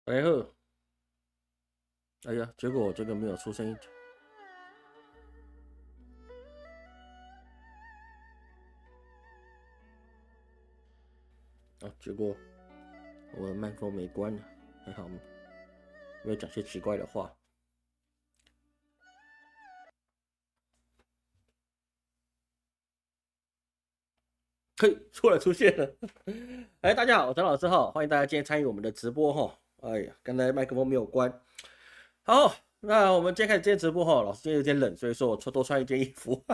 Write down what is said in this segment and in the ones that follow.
哎呵，哎呀，结果我这个没有出声音啊，结果我的麦克风没关了，还好没有讲些奇怪的话。嘿，出现了！哎，大家好，我陈老师哈，欢迎大家今天参与我们的直播哈。哎呀，刚才麦克风没有关。好，那我们今天开始今天直播哈。老师今天有点冷，所以说我多穿一件衣服，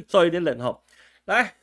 稍微有点冷哈。来，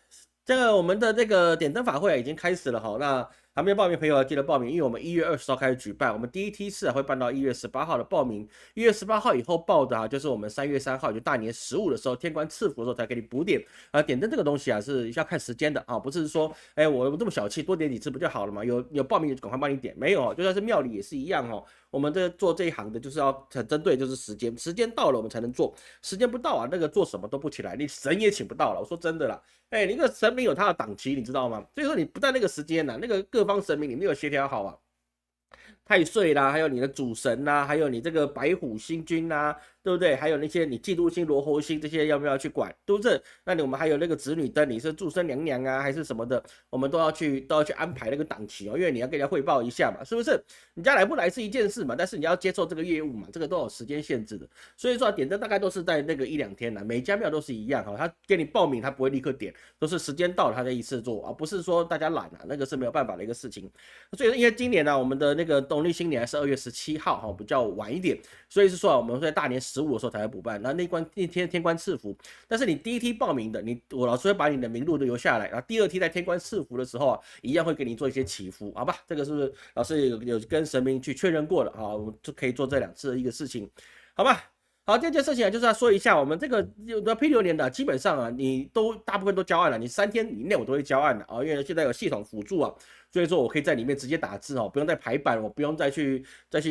这个我们的这个点灯法会已经开始了哈。那还没有报名的朋友记得报名，因为我们1月20号开始举办，我们第一梯次会办到1月18号的报名。1月18号以后报的就是我们3月3号，就大年15的时候，天官赐福的时候才给你补点。点灯这个东西是要看时间的啊，不是说我这么小气，多点几次不就好了嘛？有报名就赶快帮你点，没有就算是庙里也是一样哦。我们做这一行的，就是要很针对，就是时间，时间到了我们才能做，时间不到啊，那个做什么都不起来，你神也请不到了。我说真的啦，你那个神明有他的档期，你知道吗？所以说你不在那个时间呢，那个各方神明你没有协调好啊。太岁啦，还有你的主神啦，还有你这个白虎星君啦，对不对？还有那些你嫉妒星、罗喉星这些要不要去管，对不对？那我们还有那个子女灯，你是祝生娘娘啊，还是什么的，我们都要去安排那个档期哦，因为你要跟人家汇报一下嘛，是不是？你家来不来是一件事嘛，但是你要接受这个业务嘛，这个都有时间限制的。所以说点灯大概都是在那个1-2天啦，每家庙都是一样哈，他给你报名他不会立刻点，都是时间到了他才一次做啊，不是说大家懒啊，那个是没有办法的一个事情。所以因为今年呢，我们的那个农历新年是2月17号哈，比较晚一点，所以是说我们在大年15的时候才会补办。那天官赐福，但是你第一梯报名的，我老师会把你的名录都留下来，然后第二梯在天官赐福的时候一样会给你做一些祈福，好吧？这个是不是老师有跟神明去确认过了啊？我们就可以做这2次的一个事情，好吧？好，第二件事情就是要说一下，我们这个P6年的基本上你大部分都交案了，你3天以内我都会交案的啊，因为现在有系统辅助啊，所以说我可以在里面直接打字哦，不用再排版，我不用再去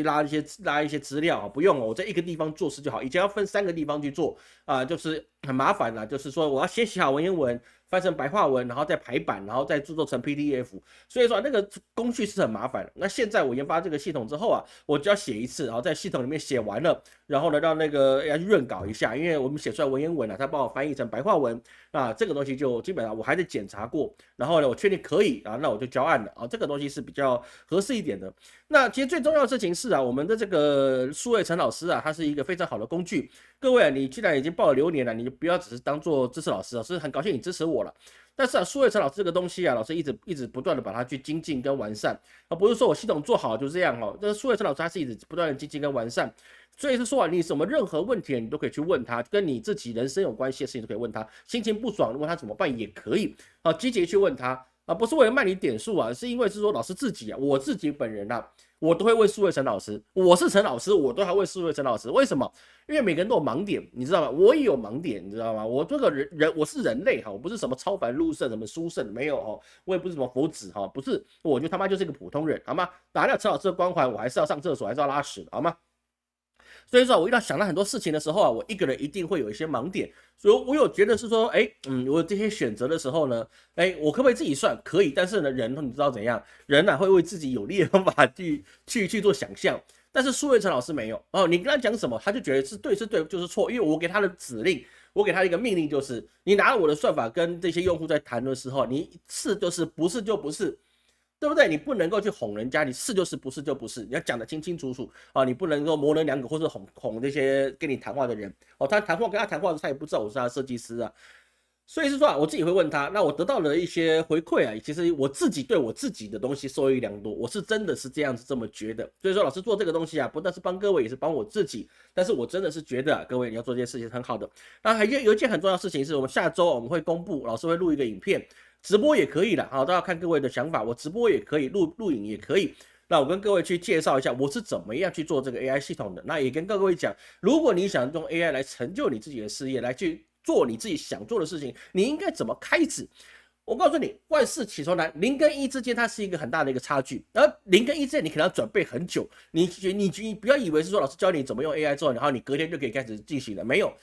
拉一些资料啊，不用哦，我在一个地方做事就好。以前要分3个地方去做啊，就是很麻烦啦，就是说我要先写好文言文，翻成白话文，然后再排版，然后再制作成 PDF，所以说那个工序是很麻烦的。那现在我研发这个系统之后啊，我只要写一次，然后在系统里面写完了，然后呢让那个要润稿一下，因为我们写出来文言文啊，他帮我翻译成白话文啊，这个东西就基本上我还得检查过，然后呢我确定可以啊，那我就交案了啊，这个东西是比较合适一点的。那其实最重要的事情是啊，我们的这个数位陈老师啊，他是一个非常好的工具。各位啊，你既然已经报了流年了，你就不要只是当做支持老师，老师很高兴你支持我了。但是啊，数位陈老师这个东西啊，老师一直不断的把它去精进跟完善，而不是说我系统做好就这样哦。这个数位陈老师他是一直不断的精进跟完善，所以是说啊，你什么任何问题你都可以去问他，跟你自己人生有关系的事情都可以问他，心情不爽问他怎么办也可以啊，积极去问他啊，不是为了卖你点数啊，是因为是说老师自己啊，我自己本人啊。我都会问数位陈老师，我是陈老师，我都还问数位陈老师，为什么？因为每个人都有盲点，你知道吗？我也有盲点，你知道吗？我这个人我是人类哈，我不是什么超凡入圣，什么殊圣，没有哈，我也不是什么佛子哈，不是，我就他妈就是一个普通人，好吗？拿掉陈老师的光环，我还是要上厕所，还是要拉屎，好吗？所以说，我遇到想到很多事情的时候啊，我一个人一定会有一些盲点，所以我有觉得是说，我有这些选择的时候呢，我可不可以自己算？可以，但是呢，人你知道怎样？人会为自己有利的方法去做想象，但是苏瑞成老师没有哦，你跟他讲什么，他就觉得是对就是错，因为我给他的指令，我给他一个命令，就是你拿了我的算法跟这些用户在谈的时候，你是就是，不是就不是。对不对？你不能够去哄人家，你是就是，不是就不是，你要讲得清清楚楚啊！你不能够模棱两可，或者哄这些跟你谈话的人哦。他跟他谈话的时候，他也不知道我是他的设计师啊。所以是说啊，我自己会问他，那我得到了一些回馈啊，其实我自己对我自己的东西受益良多，我是真的是这样子这么觉得。所以说，老师做这个东西啊，不但是帮各位，也是帮我自己。但是我真的是觉得啊，各位你要做这件事情很好的。那还有一件很重要的事情是，我们下周我们会公布，老师会录一个影片。直播也可以的，好，都要看各位的想法。我直播也可以，录影也可以。那我跟各位去介绍一下我是怎么样去做这个 AI 系统的。那也跟各位讲，如果你想用 AI 来成就你自己的事业，来去做你自己想做的事情，你应该怎么开始？我告诉你，万事起头难，零跟一之间它是一个很大的一个差距，而零跟一之间你可能要准备很久，你不要以为是说老师教你怎么用 AI 之后，然后你隔天就可以开始进行了，没有，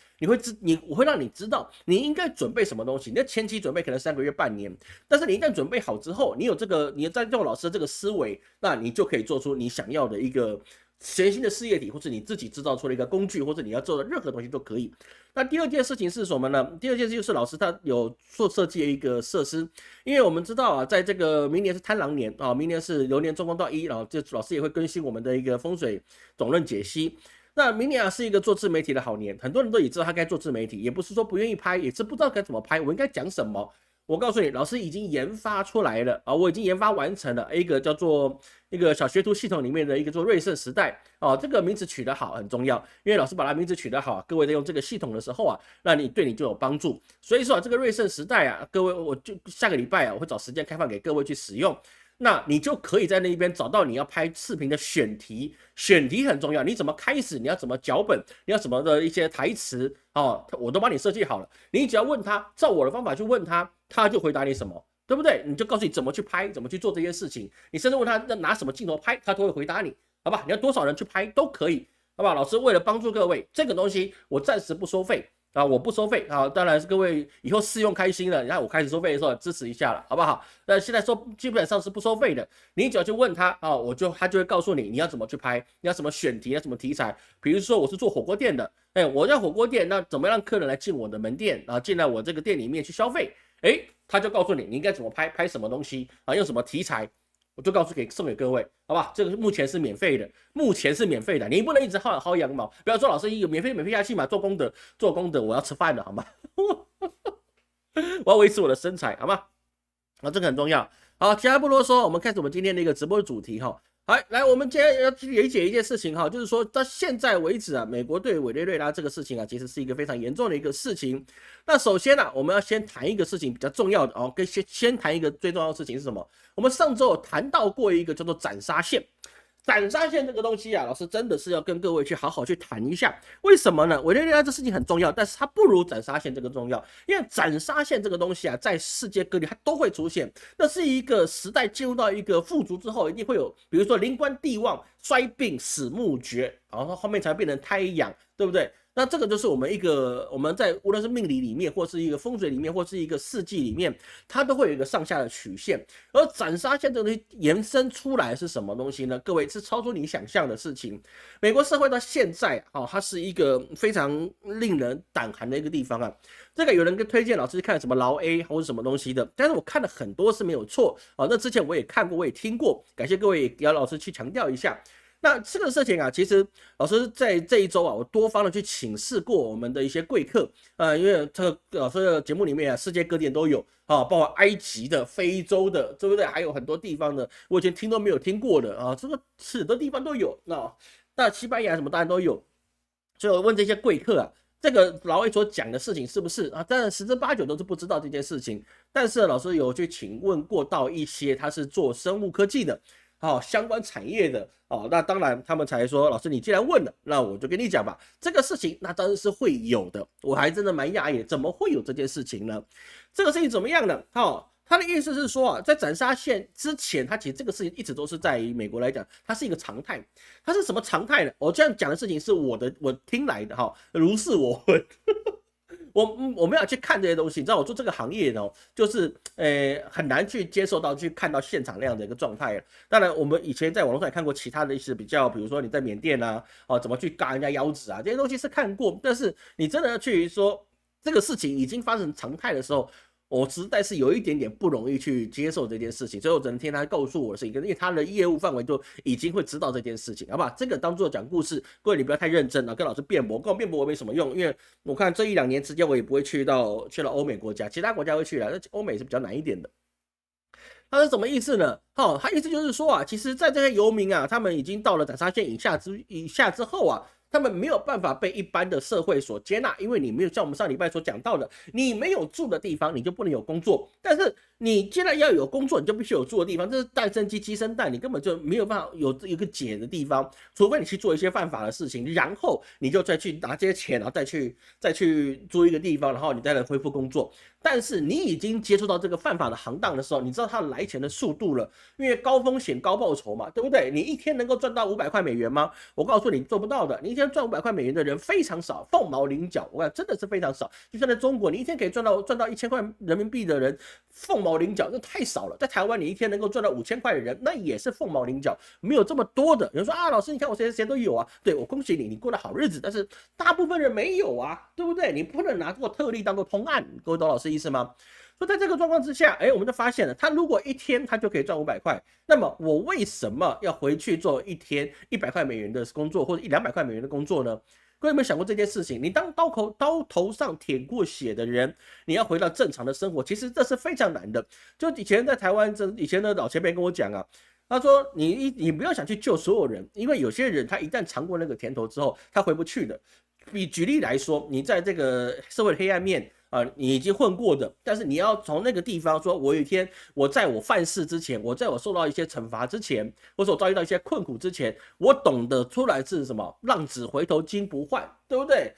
我会让你知道你应该准备什么东西，你的前期准备可能3个月半年，但是你一旦准备好之后，你有这个你在用老师的这个思维，那你就可以做出你想要的一个全新的事业体，或者你自己制造出了一个工具，或者你要做的任何东西都可以。那第二件事情是什么呢？第二件事就是老师他有做设计的一个设施，因为我们知道啊，在这个明年是贪狼年啊，明年是流年中宫到1，然后这老师也会更新我们的一个风水总论解析。那明年啊是一个做自媒体的好年，很多人都也知道他该做自媒体，也不是说不愿意拍，也是不知道该怎么拍，我应该讲什么。我告诉你，老师已经研发出来了啊，我已经研发完成了一个叫做一个小学徒系统里面的一个做瑞盛时代哦，这个名字取得好很重要，因为老师把它名字取得好，各位在用这个系统的时候啊，那对你就有帮助。所以说啊，这个瑞盛时代啊，各位我就下个礼拜啊，我会找时间开放给各位去使用。那你就可以在那边找到你要拍视频的选题，选题很重要，你怎么开始，你要怎么脚本，你要什么的一些台词哦，我都帮你设计好了，你只要问他，照我的方法去问他，他就回答你什么，对不对？你就告诉你怎么去拍，怎么去做这些事情，你甚至问他拿什么镜头拍，他都会回答你，好吧？你要多少人去拍都可以，好吧？老师为了帮助各位，这个东西我暂时不收费。啊，我不收费啊，当然是各位以后试用开心了，然后我开始收费的时候支持一下了，好不好？那现在基本上是不收费的，你只要去问他啊，他就会告诉你你要怎么去拍，你要怎么选题，要什么题材。比如说我是做火锅店的，我要火锅店，那怎么让客人来进我的门店啊，进来我这个店里面去消费？他就告诉你你应该怎么拍，拍什么东西啊，用什么题材。我就送给各位，好吧？这个目前是免费的，你不能一直薅羊毛。不要说老师有免费下去嘛，做功德，我要吃饭了，好吗？我要维持我的身材，好吗？啊，这个很重要。好，其他不啰嗦，我们开始我们今天的一个直播的主题哈。好，来，我们今天要去理解一件事情哈，就是说到现在为止啊，美国对委内瑞拉这个事情啊，其实是一个非常严重的一个事情。那首先呢，我们要先谈一个事情比较重要的哦，先谈一个最重要的事情是什么？我们上周有谈到过一个叫做斩杀线。斩杀线这个东西啊，老师真的是要跟各位去好好去谈一下。为什么呢？委内瑞拉这事情很重要，但是它不如斩杀线这个重要。因为斩杀线这个东西啊，在世界各地它都会出现。那是一个时代进入到一个富足之后，一定会有，比如说灵官地旺、衰病、死木绝，然后后面才变成胎养，对不对？那这个就是我们在无论是命理里面，或是一个风水里面，或是一个四季里面，它都会有一个上下的曲线。而斩杀线这个东西延伸出来是什么东西呢？各位是超出你想象的事情。美国社会到现在它是一个非常令人胆寒的一个地方啊。这个有人推荐老师看什么劳 A 或者什么东西的，但是我看了很多是没有错啊。那之前我也看过，我也听过，感谢各位姚老师去强调一下。那这个事情啊，其实老师在这一周啊，我多方的去请示过我们的一些贵客，因为这个老师的节目里面啊，世界各地都有啊，包括埃及的、非洲的，对不对？还有很多地方的，我以前听都没有听过的啊，这个很多地方都有。那西班牙什么当然都有，所以我问这些贵客啊，这个老 A 所讲的事情是不是啊？当然十之八九都是不知道这件事情，但是老师有去请问过到一些他是做生物科技的。相关产业的那当然他们才说，老师你既然问了，那我就跟你讲吧，这个事情那当然是会有的。我还真的蛮讶异，怎么会有这件事情呢？这个事情怎么样呢？他的意思是说啊，在斩杀线之前，他其实这个事情一直都是在于美国来讲，它是一个常态。它是什么常态呢？我这样讲的事情是我听来的如是我闻。我们要去看这些东西，你知道我做这个行业呢，就是很难去接受到去看到现场那样的一个状态。当然，我们以前在网络上也看过其他的一些比较，比如说你在缅甸啊，怎么去嘎人家腰子啊，这些东西是看过。但是你真的要去说这个事情已经发生常态的时候，我实在是有一点点不容易去接受这件事情，所以我只能听他告诉我的事情，因为他的业务范围就已经会知道这件事情，好不好？这个当做讲故事，各位你不要太认真了，跟老师辩驳，跟我辩驳我没什么用，因为我看这1-2年之间我也不会去到欧美国家，其他国家会去的，欧美是比较难一点的。他是什么意思呢？他意思就是说啊，其实在这些游民啊，他们已经到了斩杀线以下之后啊，他们没有办法被一般的社会所接纳，因为你没有像我们上礼拜所讲到的，你没有住的地方，你就不能有工作。但是你既然要有工作，你就必须有住的地方，这是蛋生鸡，鸡生蛋，你根本就没有办法有一个解的地方，除非你去做一些犯法的事情，然后你就再去拿这些钱，然后再去租一个地方，然后你再来恢复工作。但是你已经接触到这个犯法的行当的时候，你知道它来钱的速度了，因为高风险高报酬嘛，对不对？你一天能够赚到500块美元吗？我告诉你做不到的，你一天赚500块美元的人非常少，凤毛麟角，我看真的是非常少。就像在中国，你一天可以赚到1000块人民币的人，凤毛麟角，这太少了。在台湾，你一天能够赚到5000块的人，那也是凤毛麟角，没有这么多的。有人说啊，老师，你看我谁都有啊，对，我恭喜你，你过得好日子，但是大部分人没有啊，对不对？你不能拿这个特例当做通案，各位懂老师意思吗？所以在这个状况之下，我们就发现了，他如果一天他就可以赚500块，那么我为什么要回去做一天100块美元的工作，或者200块美元的工作呢？各位有没有想过这件事情？你当刀头上舔过血的人，你要回到正常的生活，其实这是非常难的。就以前在台湾，以前的老前辈跟我讲啊，他说你不要想去救所有人，因为有些人他一旦尝过那个甜头之后，他回不去的。举例来说，你在这个社会的黑暗面。你已经混过的，但是你要从那个地方说，我有一天我在我犯事之前，我在我受到一些惩罚之前，或者我遭遇到一些困苦之前，我懂得出来是什么，浪子回头金不换，对不对？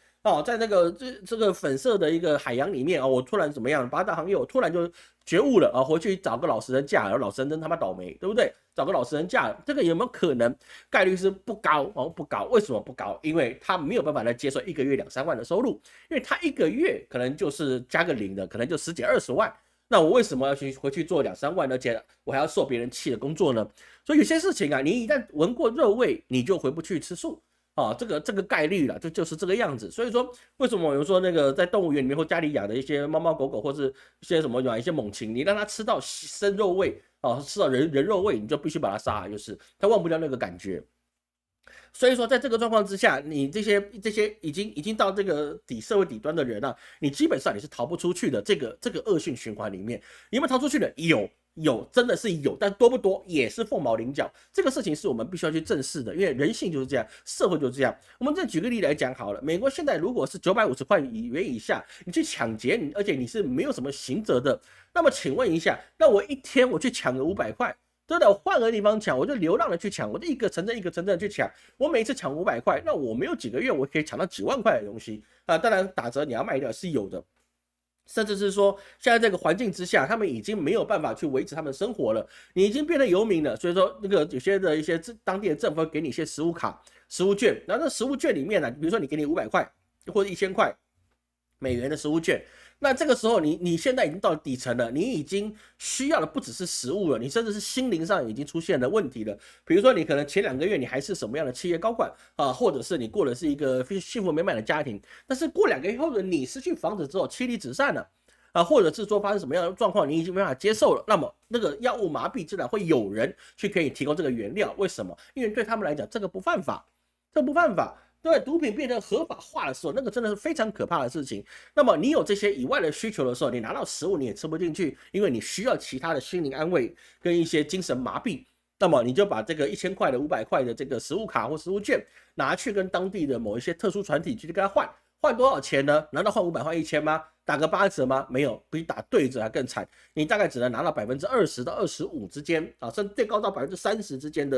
在那个这个粉色的一个海洋里面我突然怎么样，八大行业我突然就觉悟了回去找个老实人嫁，然后老实人真他妈倒霉，对不对？找个老实人嫁，这个有没有可能？概率是不高不高。为什么不高？因为他没有办法来接受一个月2-3万的收入，因为他一个月可能就是加个0的，可能就10几20万。那我为什么要回去做2-3万，而且我还要受别人气的工作呢？所以有些事情你一旦闻过肉味，你就回不去吃素。这个概率了，就是这个样子。所以说，为什么有人说那个在动物园里面或家里养的一些猫猫狗狗，或是一些什么养一些猛禽，你让它吃到生肉味吃到人肉味，你就必须把它杀了，就是它忘不掉那个感觉。所以说，在这个状况之下，你这些已经到这个社会底端的人你基本上你是逃不出去的这个恶性循环里面。有没有逃出去的？有，真的是有，但多不多也是凤毛麟角。这个事情是我们必须要去正视的，因为人性就是这样，社会就是这样。我们再举个例来讲好了，美国现在如果是950块元以下，你去抢劫，而且你是没有什么刑责的，那么请问一下，那我一天我去抢个500块？对的，我换个地方抢，我就流浪的去抢，我就一个城镇一个城镇去抢，我每一次抢500块，那我没有几个月，我可以抢到几万块的东西当然打折你要卖掉是有的。甚至是说，现在这个环境之下，他们已经没有办法去维持他们的生活了，你已经变成游民了。所以说，那个有些的一些当地的政府会给你一些食物卡、食物券，然后那食物券里面比如说你给你500块或者1000块美元的食物券，那这个时候你现在已经到底层了，你已经需要的不只是食物了，你甚至是心灵上已经出现了问题了。比如说你可能前2个月你还是什么样的企业高管或者是你过的是一个幸福美满的家庭，但是过2个月后的你失去房子之后妻离子散了或者是说发生什么样的状况你已经没办法接受了，那么那个药物麻痹自然会有人去可以提供这个原料。为什么？因为对他们来讲这个不犯法，这不犯法。对，毒品变成合法化的时候，那个真的是非常可怕的事情。那么你有这些以外的需求的时候，你拿到食物你也吃不进去，因为你需要其他的心灵安慰跟一些精神麻痹。那么你就把这个1000块的500块的这个食物卡或食物券拿去跟当地的某一些特殊团体去跟他换多少钱呢？难道换500换1000吗？打个8折吗？没有，比打对折还更惨。你大概只能拿到20%到25%之间甚至最高到30%之间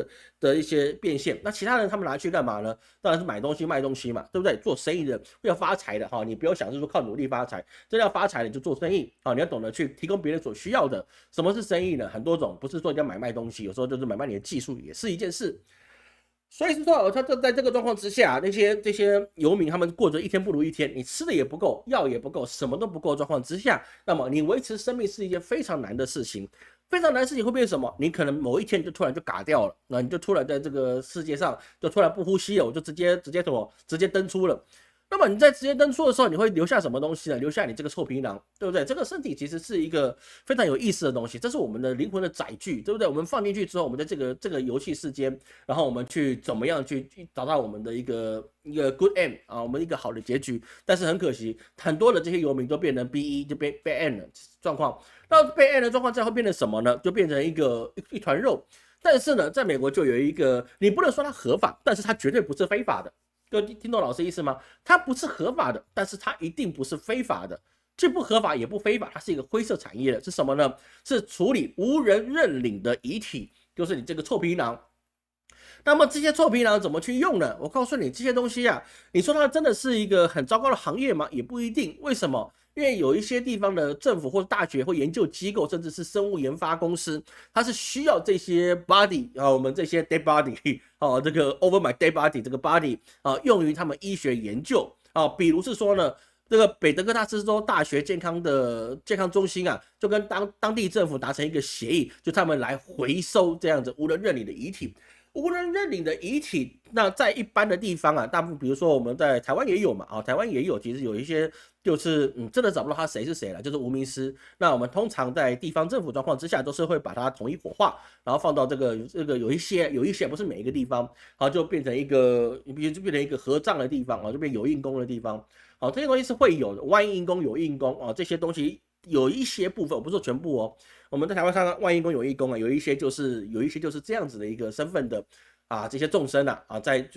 的一些变现。那其他人他们拿去干嘛呢？当然是买东西卖东西嘛，对不对？做生意的要发财的你不要想是说靠努力发财，真的要发财你就做生意你要懂得去提供别人所需要的。什么是生意呢？很多种，不是说要买卖东西，有时候就是买卖你的技术也是一件事。所以是说，他在这个状况之下，这些游民他们过着一天不如一天，你吃的也不够，药也不够，什么都不够的状况之下，那么你维持生命是一件非常难的事情。非常难的事情会变成什么？你可能某一天就突然就嘎掉了，那你就突然在这个世界上就突然不呼吸了，我就直接登出了。那么你在直接登出的时候，你会留下什么东西呢？留下你这个臭皮囊，对不对？这个身体其实是一个非常有意思的东西，这是我们的灵魂的载具，对不对？我们放进去之后，我们在这个游戏世间，然后我们去怎么样去找到我们的一个 good end 我们一个好的结局。但是很可惜，很多的这些游民都变成 BE 就被 end 的状况。那被 end 的状况之后会变成什么呢？就变成一团肉。但是呢，在美国就有一个，你不能说它合法，但是它绝对不是非法的。各位听懂老师意思吗？它不是合法的，但是它一定不是非法的，既不合法也不非法，它是一个灰色产业的，是什么呢？是处理无人认领的遗体，就是你这个臭皮囊。那么这些臭皮囊怎么去用呢？我告诉你，这些东西啊，你说它真的是一个很糟糕的行业吗？也不一定。为什么？因为有一些地方的政府或者大学或研究机构，甚至是生物研发公司，它是需要这些 body 啊，我们这些 dead body 啊，这个 over my dead body 这个 body 啊，用于他们医学研究啊，比如是说呢。这个北德科大斯州大学健康中心啊，就跟当地政府达成一个协议，就他们来回收这样子无人认领的遗体。无人认领的遗体，那在一般的地方啊，大部分比如说我们在台湾也有嘛，台湾也有，其实有一些就是真的找不到他谁是谁了，就是无名尸。那我们通常在地方政府状况之下，都是会把它统一火化，然后放到这个有一些不是每一个地方，就变成一个合葬的地方就变有印功的地方。这些东西是会有的，万印功有印功这些东西有一些部分，我不是说全部哦。我们在台湾上万义公有义工有一些就是这样子的一个身份的这些众生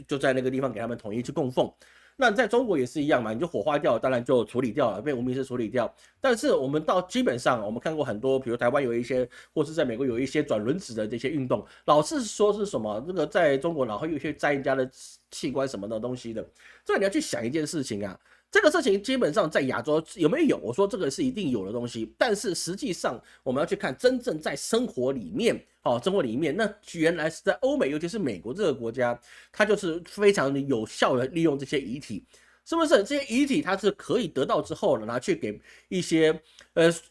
就在那个地方给他们统一去供奉。那在中国也是一样嘛，你就火化掉，当然就处理掉了，被无名氏处理掉。但是我们到基本上，我们看过很多，比如台湾有一些，或是在美国有一些转轮子的这些运动，老是说是什么这个在中国然后又去摘人家的器官什么的东西的，这个你要去想一件事情啊。这个事情基本上在亚洲有没有？我说这个是一定有的东西，但是实际上我们要去看真正在生活里面，那原来是在欧美，尤其是美国这个国家，它就是非常有效的利用这些遗体，是不是？这些遗体它是可以得到之后呢，拿去给一些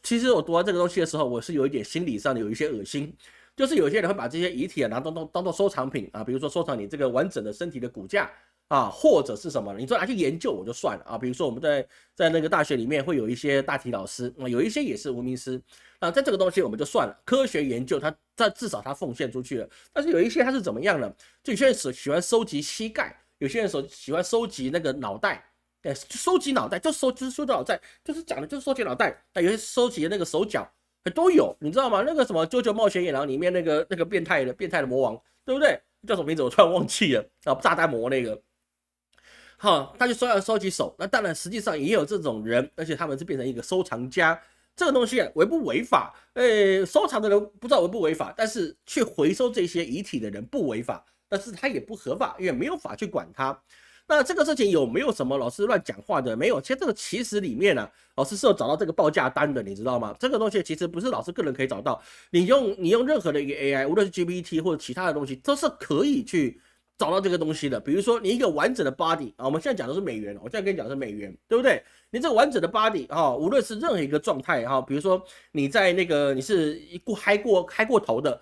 其实我读完这个东西的时候，我是有一点心理上的有一些恶心。就是有些人会把这些遗体当做收藏品比如说收藏你这个完整的身体的骨架。或者是什么？你说拿去研究我就算了比如说我们在那个大学里面会有一些大体老师有一些也是无名师在这个东西我们就算了，科学研究它至少它奉献出去了。但是有一些它是怎么样呢？就有些人喜欢收集膝盖，有些人喜欢收集那个脑袋，收集脑袋就是收集脑袋，就是讲的就是收集脑袋。那有些收集那个手脚都有，你知道吗？那个什么《啾啾冒险野狼》里面那个变态的魔王，对不对？叫什么名字我突然忘记了炸弹魔那个。他就收集手，那当然实际上也有这种人，而且他们是变成一个收藏家。这个东西违不违法？收藏的人不知道违不违法，但是去回收这些遗体的人不违法，但是他也不合法，因为没有法去管他。那这个事情有没有什么老师乱讲话的？没有，其实这个其实里面老师是有找到这个报价单的，你知道吗？这个东西其实不是老师个人可以找到，你用任何的一个 AI， 无论是 GPT 或者其他的东西，都是可以去找到这个东西的。比如说你一个完整的 body 我们现在讲的是美元，我现在跟你讲的是美元，对不对？你这个完整的 body 无论是任何一个状态比如说你在那个你是嗨过头的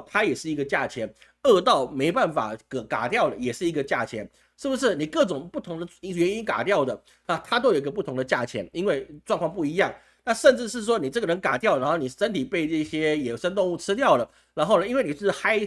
它也是一个价钱，饿到没办法嘎掉了也是一个价钱，是不是？你各种不同的原因嘎掉的它都有一个不同的价钱，因为状况不一样。那甚至是说你这个人嘎掉，然后你身体被这些野生动物吃掉了，然后呢，因为你是嗨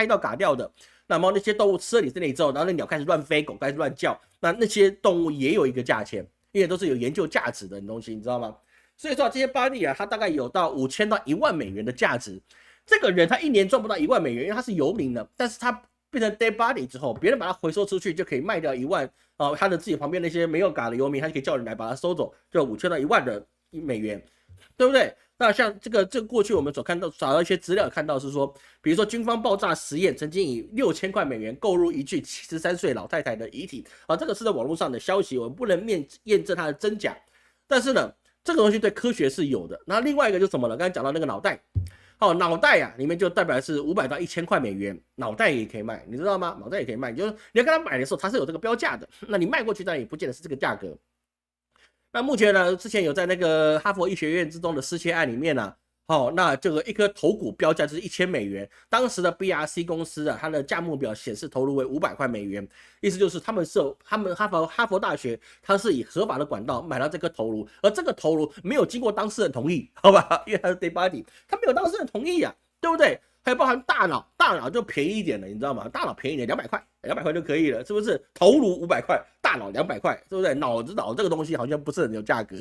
到嘎掉的，那么那些动物吃了你身体之后，然后那鸟开始乱飞，狗开始乱叫，那些动物也有一个价钱，因为都是有研究价值的东西，你知道吗？所以说这些body它大概有到5000到1万美元的价值。这个人他一年赚不到1万美元，因为他是游民的，但是他变成 dead body 之后，别人把它回收出去就可以卖掉1万他的自己旁边那些没有嘎的游民，他就可以叫人来把它收走，就5000到1万的美元，对不对？那像这个过去我们所看到找到一些资料，看到是说，比如说军方爆炸实验曾经以6000块美元购入一具73岁老太太的遗体这个是在网络上的消息，我们不能验证它的真假，但是呢，这个东西对科学是有的。那另外一个就是什么呢？刚才讲到那个脑袋，脑袋里面就代表是500到1000块美元，脑袋也可以卖，你知道吗？脑袋也可以卖，就是你要跟他买的时候，它是有这个标价的，那你卖过去当然也不见得是这个价格。那目前呢，之前有在那个哈佛医学院之中的失窃案里面那这个一颗头骨标价就是1000美元，当时的 BRC 公司它的价目表显示投入为500块美元，意思就是他们哈佛大学，它是以合法的管道买到这颗头颅，而这个头颅没有经过当事人同意，好吧？因为它是 dead body， 它没有当事人同意对不对？还有包含大脑就便宜一点了，你知道吗？大脑便宜一点，200块就可以了，是不是？头颅500块，大脑200块，是不是？脑这个东西好像不是很有价格，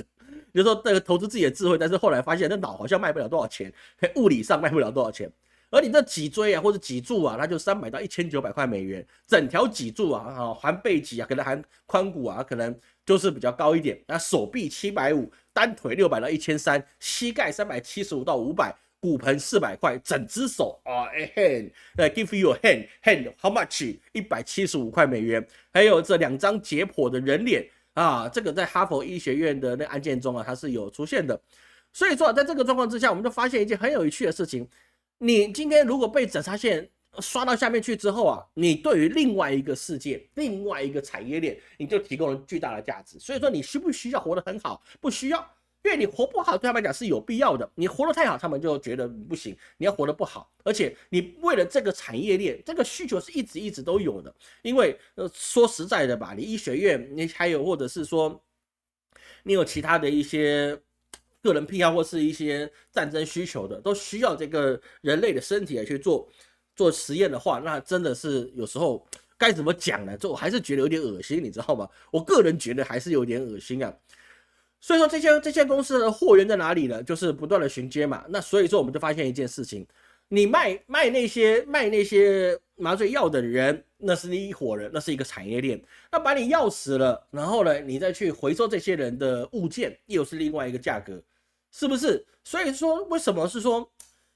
就是说这个投资自己的智慧，但是后来发现那脑好像卖不了多少钱，物理上卖不了多少钱。而你这脊椎啊或者脊柱啊，它就300到1900块美元，整条脊柱啊，含背脊啊，可能含髋骨啊，可能就是比较高一点。那手臂750，单腿600到1300，膝盖375到500。骨盆400块，整只手啊 ，a hand，give you a hand how much？ 175块美元，还有这2张解剖的人脸啊，这个在哈佛医学院的那案件中啊，它是有出现的。所以说，在这个状况之下，我们就发现一件很有趣的事情：你今天如果被整杀线刷到下面去之后啊，你对于另外一个世界、另外一个产业链，你就提供了巨大的价值。所以说，你需不需要活得很好？不需要。因为你活不好对他们来讲是有必要的，你活得太好，他们就觉得不行，你要活得不好，而且你为了这个产业链，这个需求是一直都有的。因为说实在的吧，你医学院，你还有或者是说你有其他的一些个人癖好或是一些战争需求的，都需要这个人类的身体来去做实验的话，那真的是有时候该怎么讲呢？就我还是觉得有点恶心，你知道吗？我个人觉得还是有点恶心啊。所以说这些公司的货源在哪里呢？就是不断的巡街嘛。那所以说我们就发现一件事情，你卖那些麻醉药的人，那是一伙人，那是一个产业链。那把你药死了，然后呢，你再去回收这些人的物件，又是另外一个价格，是不是？所以说为什么是说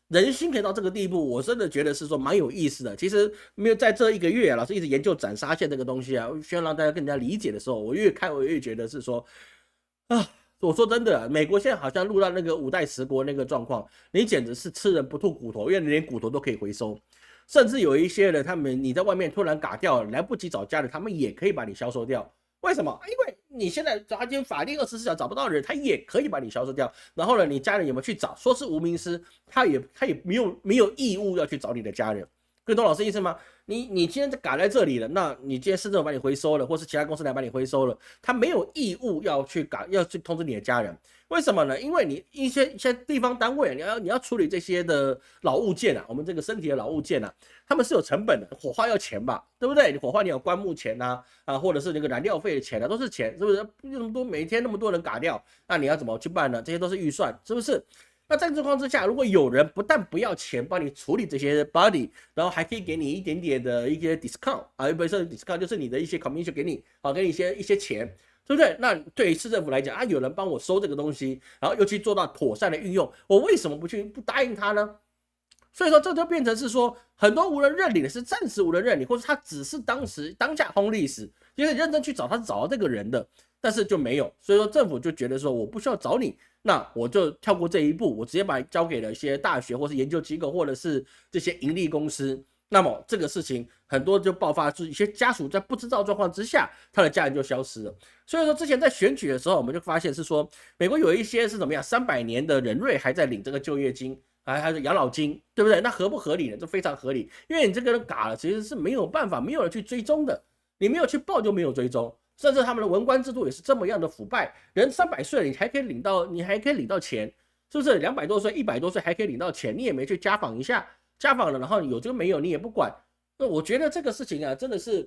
人心可以到这个地步？我真的觉得是说蛮有意思的。其实没有在这1个月啊，老师一直研究斩杀线这个东西啊，需要让大家更加理解的时候，我越看我越觉得是说啊。我说真的，美国现在好像录到那个5代十国那个状况，你简直是吃人不吐骨头，因为你连骨头都可以回收，甚至有一些人，你在外面突然嘎掉了，来不及找家人，他们也可以把你销售掉。为什么？因为你现在抓紧法定24小时找不到人，他也可以把你销售掉。然后呢，你家人有没有去找？说是无名尸，他也没有义务要去找你的家人。各位懂老师意思吗？你今天赶在这里了，那你今天市政府把你回收了，或是其他公司来把你回收了，他没有义务要去通知你的家人。为什么呢？因为你一些地方单位，你要处理这些的老物件啊，我们这个身体的老物件啊，他们是有成本的，火化要钱吧，对不对？你火化你有棺木钱啊，或者是那个燃料费的钱啊，都是钱，是不是？那么多每天那么多人嘎掉，那你要怎么去办呢？这些都是预算，是不是？那在这情况之下，如果有人不但不要钱帮你处理这些 body， 然后还可以给你一点点的一些 discount 啊，不是 discount， 就是你的一些 commission 给你，给你一些钱，对不对？那对于市政府来讲啊，有人帮我收这个东西，然后又去做到妥善的运用，我为什么不答应他呢？所以说这就变成是说，很多无人认领的是暂时无人认领，或者他只是当下轰历史，因为认真去找他是找到这个人的，但是就没有，所以说政府就觉得说我不需要找你。那我就跳过这一步，我直接把它交给了一些大学或是研究机构，或者是这些盈利公司。那么这个事情很多就爆发出一些家属在不知道状况之下，他的家人就消失了。所以说之前在选举的时候，我们就发现是说，美国有一些是怎么样，300年的人瑞还在领这个就业金，还是养老金，对不对？那合不合理呢？这非常合理，因为你这个人嘎了，其实是没有办法，没有人去追踪的，你没有去报就没有追踪。甚至他们的文官制度也是这么样的腐败，人300岁了，你还可以领到钱，是不是？200多岁、100多岁还可以领到钱，你也没去家访一下，家访了，然后有这个没有，你也不管。那我觉得这个事情啊，真的是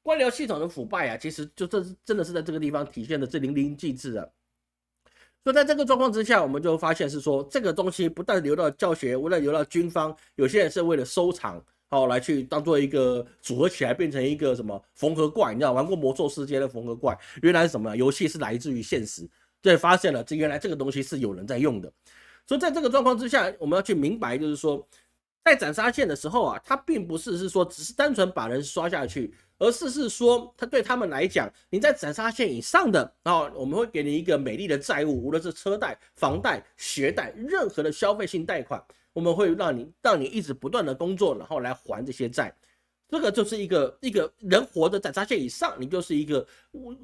官僚系统的腐败啊，其实就真的是在这个地方体现的是淋漓尽致啊。所以在这个状况之下，我们就发现是说，这个东西不但流到教学，不但流到军方，有些人是为了收藏。来去当做一个组合起来变成一个什么缝合怪，你知道玩过魔兽世界的缝合怪，原来是什么？游戏是来自于现实，对，发现了原来这个东西是有人在用的。所以在这个状况之下，我们要去明白，就是说，在斩杀线的时候啊，它并不是说只是单纯把人刷下去，而是说，它对他们来讲，你在斩杀线以上的，然后我们会给你一个美丽的债务，无论是车贷、房贷、学贷，任何的消费性贷款。我们会让你一直不断的工作，然后来还这些债。这个就是一个人活的斩杀线以上，你就是一个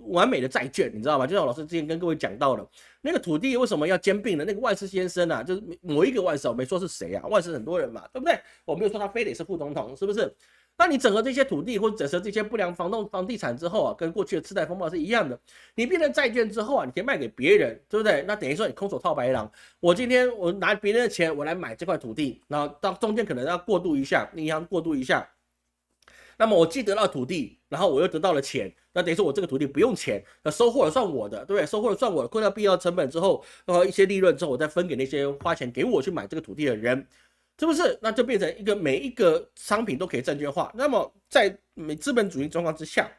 完美的债券，你知道吗？就像老师之前跟各位讲到的，那个土地为什么要兼并呢？那个万斯先生啊，就是某一个万斯，我没说是谁啊，万斯很多人嘛，对不对？我没有说他非得是副总统，是不是？那你整合这些土地或者整合这些不良房地产之后啊，跟过去的次贷风暴是一样的。你变成债券之后啊，你可以卖给别人，对不对？那等于说你空手套白狼。我今天我拿别人的钱，我来买这块土地，然后到中间可能要过渡一下，银行过渡一下。那么我既得到土地，然后我又得到了钱，那等于说我这个土地不用钱，那收获了算我的，对不对？收获了算我的，扣掉必要成本之后，一些利润之后，我再分给那些花钱给我去买这个土地的人。是不是？那就变成每一个商品都可以证券化。那么在资本主义状况之下，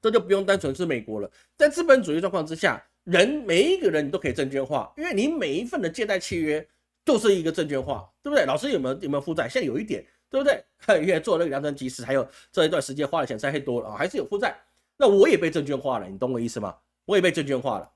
这就不用单纯是美国了。在资本主义状况之下，每一个人你都可以证券化，因为你每一份的借贷契约就是一个证券化，对不对？老师有没有负债？现在有一点，对不对？因为做那个量身即时，还有这一段时间花的钱太多了啊，还是有负债。那我也被证券化了，你懂我意思吗？我也被证券化了。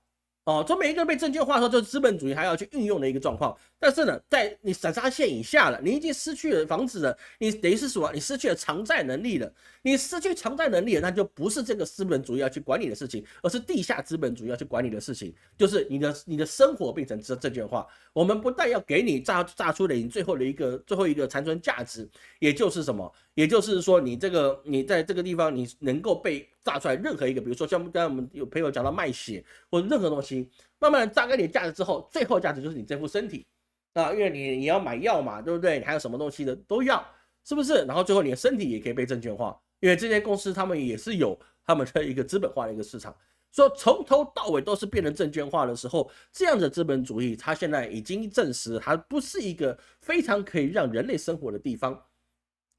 哦，从每一个被证券化的时候，就是资本主义还要去运用的一个状况。但是呢，在你斩杀线以下了，你已经失去了房子了，你等于是什么？你失去了偿债能力了。你失去偿债能力了，那就不是这个资本主义要去管理的事情，而是地下资本主义要去管理的事情。就是你的生活变成证券化。我们不但要给你榨出了你最后一个残存价值，也就是什么？也就是说，你在这个地方，你能够被榨出来任何一个，比如说像刚才我们有朋友讲到卖血或者任何东西，慢慢的榨干你的价值之后，最后价值就是你这副身体啊，因为你要买药嘛，对不对？你还有什么东西的都要，是不是？然后最后你的身体也可以被证券化，因为这些公司他们也是有他们的一个资本化的一个市场。说从头到尾都是变成证券化的时候，这样的资本主义，它现在已经证实它不是一个非常可以让人类生活的地方。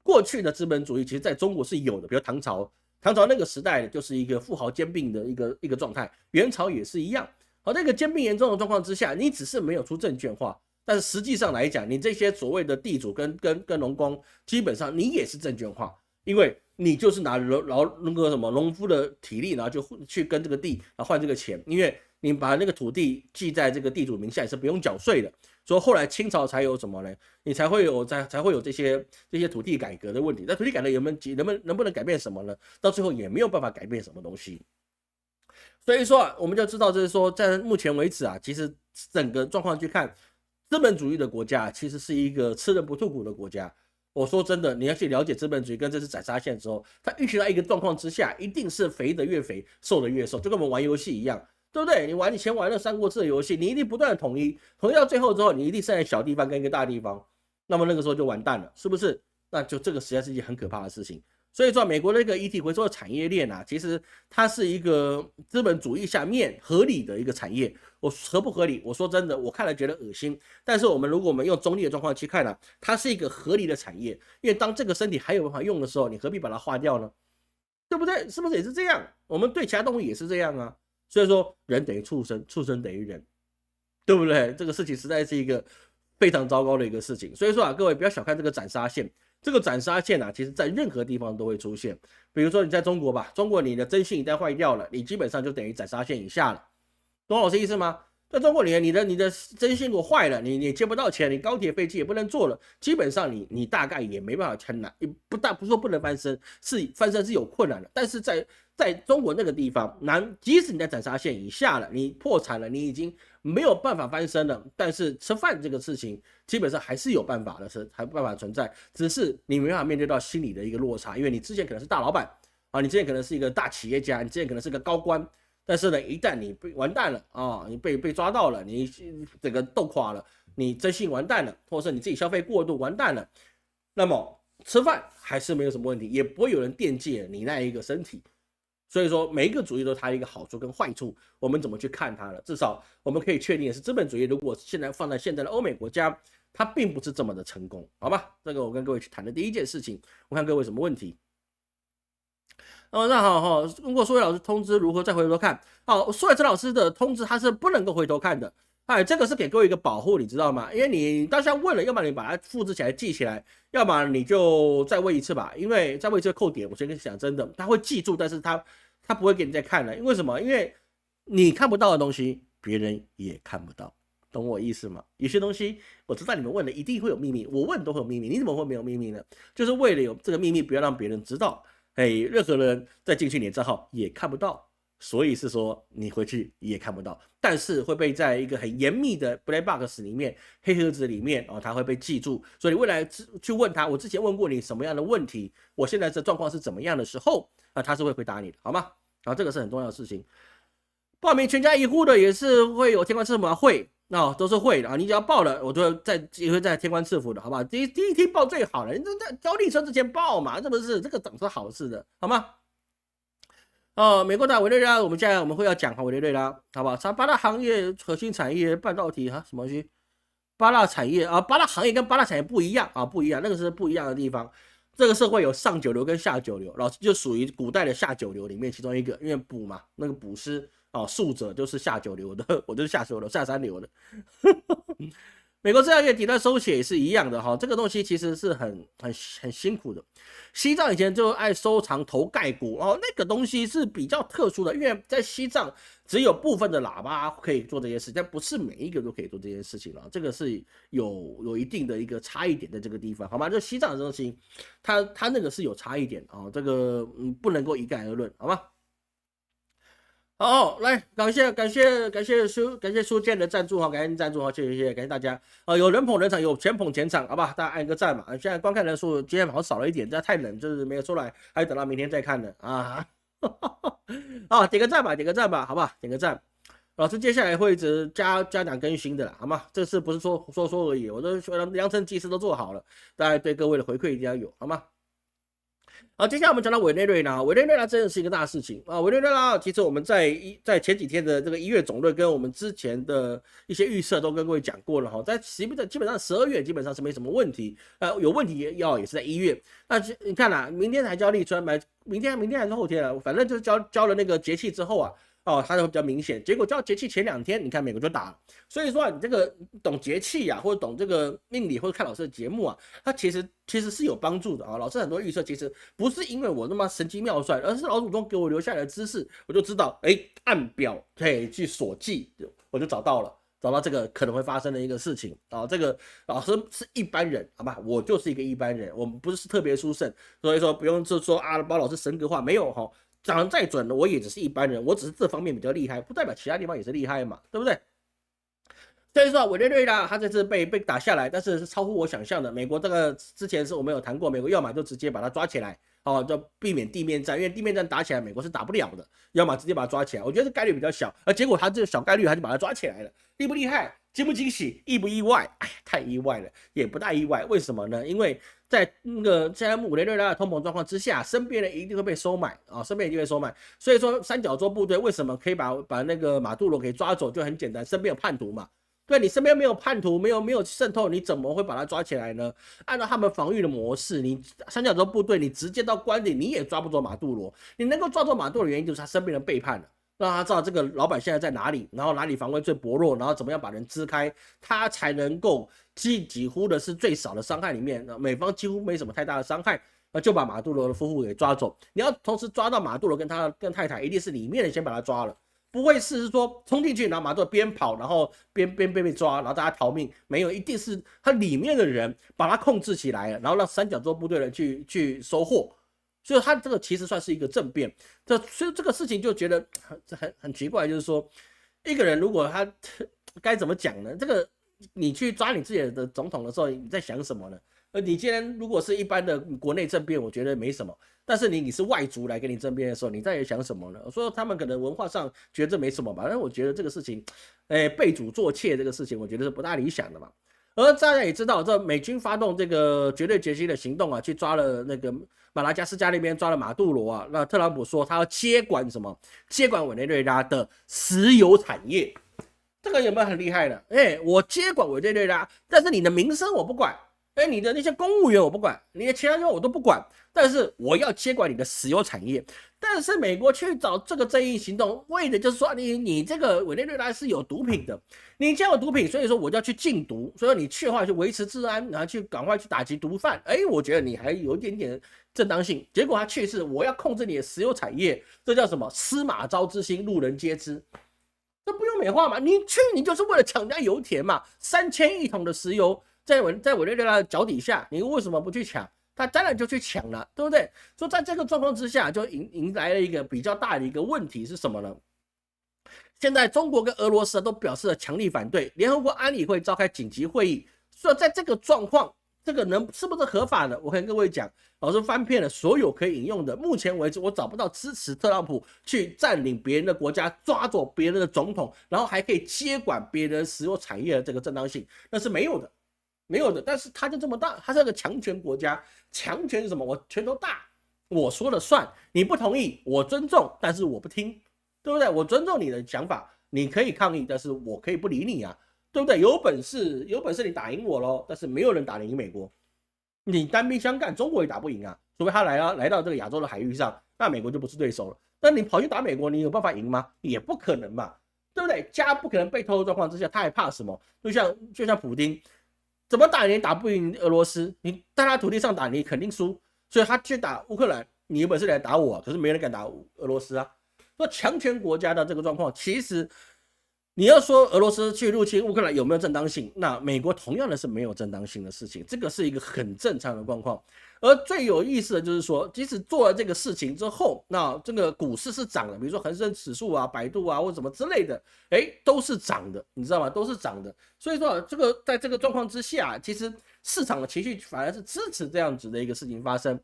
过去的资本主义其实在中国是有的，比如唐朝那个时代就是一个富豪兼并的一个状态，元朝也是一样。好，那个兼并严重的状况之下，你只是没有出证券化，但是实际上来讲，你这些所谓的地主跟农工，基本上你也是证券化，因为你就是拿那个什么农夫的体力，然后就去跟这个地换这个钱，因为你把那个土地记在这个地主名下也是不用缴税的。所以后来清朝才有什么呢？你才会有这些土地改革的问题。那土地改革能不能改变什么呢？到最后也没有办法改变什么东西。所以说我们就知道，就是说，在目前为止啊，其实整个状况去看，资本主义的国家其实是一个吃人不吐骨的国家。我说真的，你要去了解资本主义跟这次宰杀线之后，它运行到一个状况之下，一定是肥的越肥，瘦的越瘦，就跟我们玩游戏一样。对不对？你以前玩了三国志的游戏，你一定不断的统一到最后之后，你一定剩下小地方跟一个大地方，那么那个时候就完蛋了，是不是？那就这个实在是一件很可怕的事情。所以说，美国的一个遗体回收的产业链啊，其实它是一个资本主义下面合理的一个产业。合不合理？我说真的，我看了觉得恶心。但是如果我们用中立的状况去看呢，它是一个合理的产业，因为当这个身体还有办法用的时候，你何必把它化掉呢？对不对？是不是也是这样？我们对其他动物也是这样啊。所以说，人等于畜生，畜生等于人，对不对？这个事情实在是一个非常糟糕的一个事情。所以说啊，各位不要小看这个斩杀线，这个斩杀线啊，其实在任何地方都会出现。比如说你在中国吧，中国你的征信一旦坏掉了，你基本上就等于斩杀线以下了，懂我意思吗？在中国里面，你的征信如果坏了，你接不到钱，你高铁飞机也不能坐了，基本上你大概也没办法很难，不说不能翻身，是翻身是有困难的。但是在中国那个地方，即使你在斩杀线以下了，你破产了，你已经没有办法翻身了，但是吃饭这个事情基本上还是有办法的，还有办法存在，只是你没办法面对到心理的一个落差，因为你之前可能是大老板啊，你之前可能是一个大企业家，你之前可能是个高官。但是呢，一旦你被完蛋了啊，你被抓到了，你整个斗垮了，你征信完蛋了，或者是你自己消费过度完蛋了，那么吃饭还是没有什么问题，也不会有人惦记你那一个身体。所以说，每一个主义都它一个好处跟坏处，我们怎么去看它了？至少我们可以确定的是，资本主义如果现在放在现在的欧美国家，它并不是这么的成功，好吧？这个我跟各位去谈的第一件事情，我看各位有什么问题。那好哈，如果苏伟老师通知如何再回头看，好，苏伟哲老师的通知他是不能够回头看的，哎，这个是给各位一个保护，你知道吗？因为你当下问了，要么你把它复制起来记起来，要么你就再问一次吧，因为再问一次扣点，我先跟你讲真的，他会记住，但是他不会给你再看了，因为什么？因为你看不到的东西，别人也看不到，懂我意思吗？有些东西我知道你们问的一定会有秘密，我问都会有秘密，你怎么会没有秘密呢？就是为了有这个秘密，不要让别人知道。任何人再进去你的账号也看不到，所以是说你回去也看不到，但是会被在一个很严密的 black box 里面，黑盒子里面它会被记住。所以未来去问他，我之前问过你什么样的问题，我现在的状况是怎么样的时候，他是会回答你的，好吗？然后这个是很重要的事情。报名全家一户的也是会有天官赐福会。都是会的啊！你只要报了，我就也会在天官赐福的，好不好？第一梯报最好了，你在交立车之前报嘛，这不是这个总是好事的，好吗？美国的委内瑞拉，我们现在我们会要讲委内瑞拉，好不好？8大行业核心产业半导体什么东西？八大产业啊，八大行业跟八大产业不一样啊，不一样，那个是不一样的地方。这个社会有上九流跟下九流，老师就属于古代的下九流里面其中一个，因为卜嘛，那个卜师啊，术者就是下九流的，我就是下九流、下三流的。美国制药业底端手写也是一样的哈，这个东西其实是很辛苦的。西藏以前就爱收藏头盖骨哦，那个东西是比较特殊的，因为在西藏只有部分的喇叭可以做这件事，但不是每一个都可以做这件事情了。这个是有一定的一个差异点在这个地方，好吗？就西藏的东西，它那个是有差异点啊，这个不能够一概而论，好吗？好，来，感谢书建的赞助哈，感谢赞助哈，谢谢感谢大家。有人捧人场，有钱捧钱场，好吧，大家按个赞嘛。现在观看人数今天好像少了一点，这太冷，就是没有出来，还等到明天再看呢啊。啊，点个赞吧，点个赞吧，好吧，点个赞。老师接下来会一直加强更新的啦，好吗？这次不是说而已，我都良辰吉时都做好了，大家对各位的回馈一定要有，好吗？好，接下来我们讲到委内瑞拉，委内瑞拉真的是一个大事情啊！委内瑞拉其实我们在前几天的这个1月总论跟我们之前的一些预测都跟各位讲过了哈，在基本上12月基本上是没什么问题，有问题也是在1月。那你看啦，明天才交立春，明天还是后天啊，反正就是交了那个节气之后啊。哦，它就比较明显。结果交节气前2天，你看美国就打了。所以说你这个懂节气啊，或者懂这个命理，或者看老师的节目啊，它其实是有帮助的啊。老师很多预测其实不是因为我那么神机妙算，而是老祖宗给我留下来的知识，我就知道，按表去锁记，我就找到这个可能会发生的一个事情啊。这个老师是一般人，好吧？我就是一个一般人，我们不是特别殊胜，所以说不用就说啊，把老师神格化，没有哈。讲得再准了，我也只是一般人，我只是这方面比较厉害，不代表其他地方也是厉害嘛，对不对？所以说委内瑞拉他这次被打下来，但是超乎我想象的。美国这个之前是我们有谈过，美国要么就直接把他抓起来，哦，就避免地面战，因为地面战打起来美国是打不了的，要么直接把他抓起来，我觉得这概率比较小。结果他这个小概率他就把他抓起来了，厉不厉害？惊不惊喜？意不意外？哎呀，太意外了，也不大意外。为什么呢？因为在那个现在委内瑞拉的通膨状况之下，身边人一定会被收买啊，身边一定会收买。所以说三角洲部队为什么可以把那个马杜罗给抓走，就很简单，身边有叛徒嘛。对，你身边没有叛徒，没有渗透，你怎么会把他抓起来呢？按照他们防御的模式，你三角洲部队你直接到关里，你也抓不走马杜罗。你能够抓住马杜罗的原因就是他身边人背叛了。让他知道这个老板现在在哪里，然后哪里防卫最薄弱，然后怎么样把人支开，他才能够几乎的是最少的伤害里面，美方几乎没什么太大的伤害，就把马杜罗的夫妇给抓走。你要同时抓到马杜罗跟太太，一定是里面的先把他抓了，不会是说冲进去，然后马杜罗边跑，然后边被抓，然后大家逃命，没有，一定是他里面的人把他控制起来了，然后让三角洲部队人去收获。所以他这个其实算是一个政变，所以这个事情就觉得很奇怪，就是说一个人如果他该怎么讲呢？这个你去抓你自己的总统的时候，你在想什么呢？你今天如果是一般的国内政变，我觉得没什么，但是你是外族来跟你政变的时候，你在想什么呢？我说他们可能文化上觉得这没什么吧，但是我觉得这个事情，被主做妾这个事情，我觉得是不大理想的嘛。而大家也知道，这美军发动这个绝对决心的行动啊，去抓了那个马达加斯加那边抓了马杜罗啊。那特朗普说他要接管什么？接管委内瑞拉的石油产业，这个有没有很厉害呢？我接管委内瑞拉，但是你的民生我不管，你的那些公务员我不管，你的其他地方我都不管，但是我要接管你的石油产业。但是美国去找这个正义行动，为的就是说你这个委内瑞拉是有毒品的，你既然有毒品，所以说我就要去禁毒，所以你去的话去维持治安，然后去赶快去打击毒贩。我觉得你还有一点点正当性。结果他去是我要控制你的石油产业，这叫什么？司马昭之心，路人皆知。这不用美化嘛？你去你就是为了抢人家油田嘛，3000亿桶的石油在委内瑞拉的脚底下，你为什么不去抢？他当然就去抢了，对不对？所以在这个状况之下，就迎来了一个比较大的一个问题是什么呢？现在中国跟俄罗斯都表示了强力反对，联合国安理会召开紧急会议。所以在这个状况，这个是不是合法的？我跟各位讲，老师翻遍了所有可以引用的，目前为止我找不到支持特朗普去占领别人的国家，抓走别人的总统，然后还可以接管别人石油产业的这个正当性，那是没有的。没有的，但是他就这么大，他是个强权国家，强权是什么？我拳头大，我说了算，你不同意，我尊重，但是我不听，对不对？我尊重你的想法，你可以抗议，但是我可以不理你啊。对不对？有本事你打赢我喽，但是没有人打得赢美国。你单兵相干，中国也打不赢啊，除非他来到这个亚洲的海域上，那美国就不是对手了。那你跑去打美国，你有办法赢吗？也不可能嘛，对不对？家不可能被偷的状况之下，他还怕什么？就像普丁，怎么打你打不赢俄罗斯？你在他土地上打，你肯定输，所以他去打乌克兰，你有本事来打我，可是没人敢打俄罗斯啊。说强权国家的这个状况，其实你要说俄罗斯去入侵乌克兰有没有正当性？那美国同样的是没有正当性的事情，这个是一个很正常的状况。而最有意思的就是说，即使做了这个事情之后，那这个股市是涨的，比如说恒生指数啊、百度啊或什么之类的，都是涨的，你知道吗？都是涨的。所以说，这个在这个状况之下，其实市场的情绪反而是支持这样子的一个事情发生。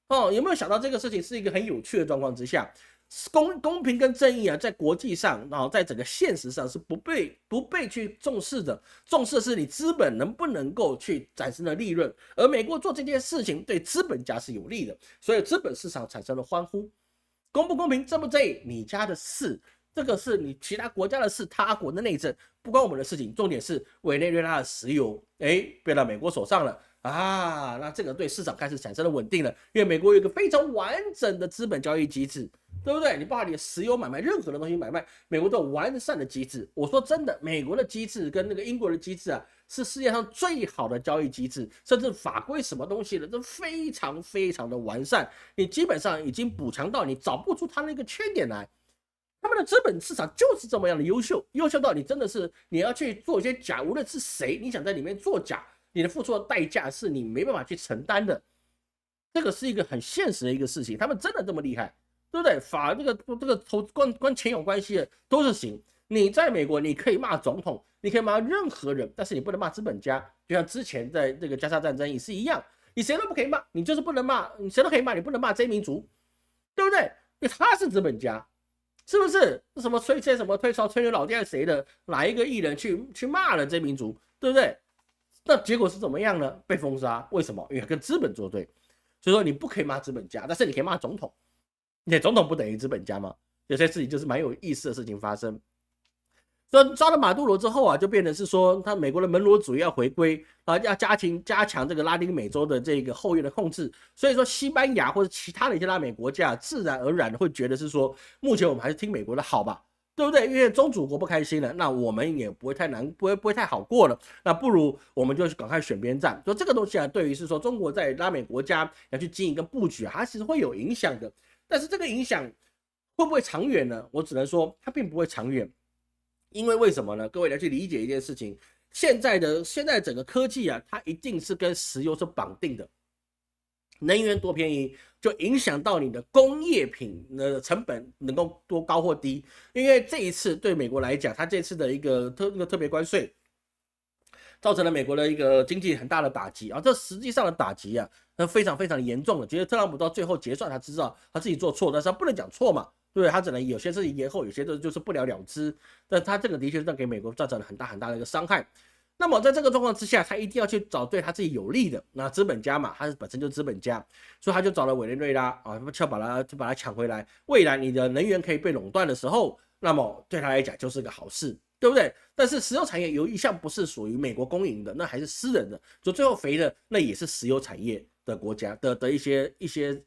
哦，有没有想到这个事情是一个很有趣的状况之下？公平跟正义啊，在国际上，然后在整个现实上是不被去重视的，重视的是你资本能不能够去产生的利润。而美国做这件事情对资本家是有利的，所以资本市场产生了欢呼。公不公平，正不正义，你家的事，这个是你其他国家的事，他国的内政，不关我们的事情。重点是委内瑞拉的石油，变到美国手上了。啊，那这个对市场开始产生了稳定了，因为美国有一个非常完整的资本交易机制，对不对？你包括你的石油买卖，任何的东西买卖，美国都有完善的机制。我说真的，美国的机制跟那个英国的机制啊，是世界上最好的交易机制，甚至法规什么东西的都非常非常的完善，你基本上已经补强到你找不出它那个缺点来。他们的资本市场就是这么样的优秀，优秀到你真的是你要去做一些假，无论是谁，你想在里面做假。你的付出的代价是你没办法去承担的，这个是一个很现实的一个事情。他们真的这么厉害，对不对？这个跟钱有关系的都是行。你在美国，你可以骂总统，你可以骂任何人，但是你不能骂资本家。就像之前在这个加沙战争也是一样，你谁都不可以骂，你就是不能骂，你谁都可以骂，你不能骂这一民族，对不对？因为他是资本家，是不是？什么吹牛老爹谁的哪一个艺人去骂了这民族，对不对？那结果是怎么样呢？被封杀，为什么？因为跟资本作对，所以说你不可以骂资本家，但是你可以骂总统。你总统不等于资本家吗？有些事情就是蛮有意思的事情发生。所以抓了马杜罗之后啊，就变成是说，他美国的门罗主义要回归啊，要加强这个拉丁美洲的这个后院的控制。所以说，西班牙或者其他的一些拉美国家，自然而然的会觉得是说，目前我们还是听美国的好吧。对不对？因为宗主国不开心了，那我们也不会太难，不会太好过了。那不如我们就赶快选边站。所以这个东西啊，对于是说中国在拉美国家要去经营跟布局啊，它其实会有影响的。但是这个影响会不会长远呢？我只能说它并不会长远。因为为什么呢？各位来去理解一件事情，现在整个科技啊，它一定是跟石油是绑定的。能源多便宜，就影响到你的工业品的成本能够多高或低。因为这一次对美国来讲，它这次的一个特别关税，造成了美国的一个经济很大的打击啊。这实际上的打击啊，那非常非常严重的。其实特朗普到最后结算，他知道他自己做错，但是他不能讲错嘛，对不对？他只能有些事情延后，有些就是不了了之。但他这个的确是给美国造成了很大很大的一个伤害。那么在这个状况之下，他一定要去找对他自己有利的。那资本家嘛，他本身就是资本家，所以他就找了委内瑞拉啊，就把它抢回来。未来你的能源可以被垄断的时候，那么对他来讲就是个好事，对不对？但是石油产业有一项不是属于美国公营的，那还是私人的，就最后肥的那也是石油产业的国家的一些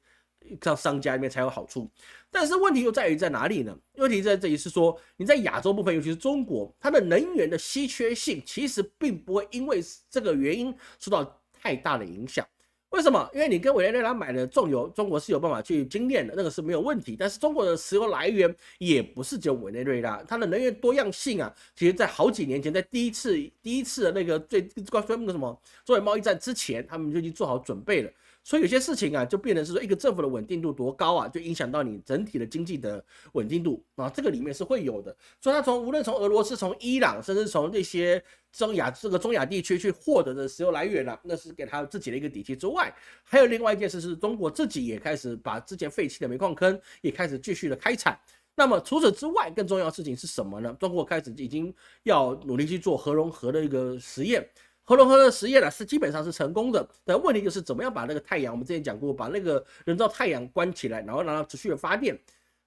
像商家里面才有好处。但是问题又在于在哪里呢？问题在这里是说，你在亚洲部分，尤其是中国，它的能源的稀缺性其实并不会因为这个原因受到太大的影响。为什么？因为你跟委内瑞拉买的重油，中国是有办法去精炼的，那个是没有问题。但是中国的石油来源也不是只有委内瑞拉，它的能源多样性啊，其实在好几年前，在第一次的那个那个什么中美贸易战之前，他们就已经做好准备了。所以有些事情啊，就变成是说一个政府的稳定度多高啊，就影响到你整体的经济的稳定度啊，这个里面是会有的。所以它无论从俄罗斯、从伊朗，甚至从这些中亚地区去获得的石油来源啊，那是给他自己的一个底气之外，还有另外一件事是中国自己也开始把之前废弃的煤矿坑也开始继续的开采。那么除此之外，更重要的事情是什么呢？中国开始已经要努力去做核融合的一个实验。核融合的实验呢是基本上是成功的，但问题就是怎么样把那个太阳，我们之前讲过，把那个人造太阳关起来，然后让它持续的发电。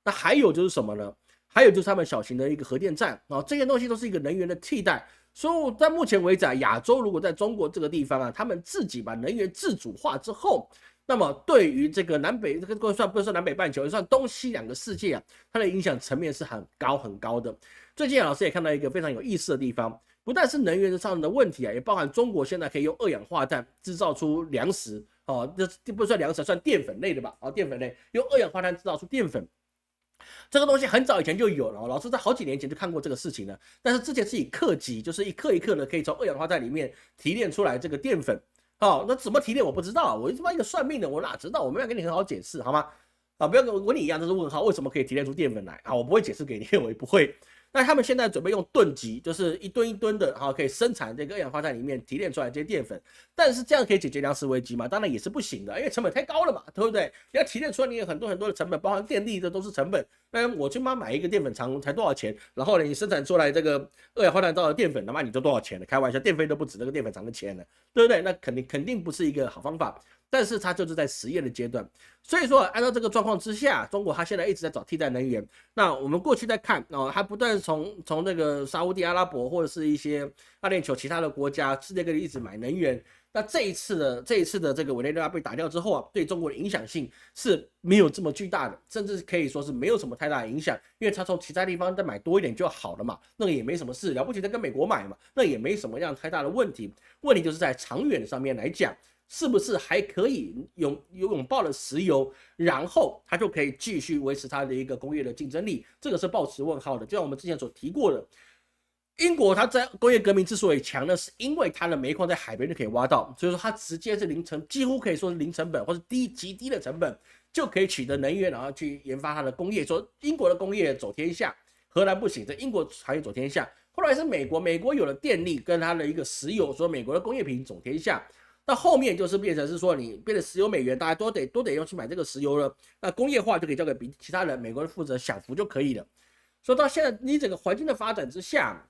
那还有就是什么呢？还有就是他们小型的一个核电站啊，这些东西都是一个能源的替代。所以在目前为止啊，亚洲如果在中国这个地方啊，他们自己把能源自主化之后，那么对于这个南北这个算不算南北半球，算东西两个世界啊，它的影响层面是很高很高的。最近老师也看到一个非常有意思的地方，不但是能源上的问题啊，也包含中国现在可以用二氧化碳制造出粮食哦，这不算粮食，算淀粉类的吧？淀粉类用二氧化碳制造出淀粉。这个东西很早以前就有了，老师在好几年前就看过这个事情了。但是之前是以克级，就是一克一克的可以从二氧化碳里面提炼出来这个淀粉。那怎么提炼我不知道，我他妈一个算命的，我哪知道？我没有跟你很好解释，好吗？不要跟你一样都是问号，为什么可以提炼出淀粉来啊？我不会解释给你，我也不会。那他们现在准备用吨级，就是一吨一吨的，可以生产这个二氧化碳里面提炼出来这些淀粉。但是这样可以解决粮食危机吗？当然也是不行的，因为成本太高了嘛，对不对？你要提炼出来，你有很多的成本，包含电力的都是成本。那我去买一个淀粉厂才多少钱？然后呢，你生产出来这个二氧化碳造的淀粉，他妈你就多少钱了？开玩笑，电费都不止这个淀粉厂的钱了，对不对？那肯定不是一个好方法。但是它就是在实验的阶段，所以说按照这个状况之下，中国它现在一直在找替代能源。那我们过去在看它不断从那个沙烏地阿拉伯或者是一些阿联酋其他的国家世界各地一直买能源。那这一次的这个委内瑞拉被打掉之后啊，对中国的影响性是没有这么巨大的，甚至可以说是没有什么太大的影响，因为他从其他地方再买多一点就好了嘛，那个也没什么事，了不起的跟美国买嘛，那也没什么样太大的问题。问题就是在长远上面来讲，是不是还可以拥抱了石油，然后它就可以继续维持它的一个工业的竞争力？这个是抱持问号的。就像我们之前所提过的，英国它在工业革命之所以强呢，是因为它的煤矿在海边就可以挖到，所以说它直接是几乎可以说是零成本或是极低的成本就可以取得能源，然后去研发它的工业。说英国的工业走天下，荷兰不行，这英国才走天下。后来是美国有了电力跟它的一个石油，所以美国的工业品走天下。那后面就是变成是说，你变成石油美元，大家都得用去买这个石油了。那工业化就可以交给其他人，美国人负责享福就可以了。所以到现在，你整个环境的发展之下，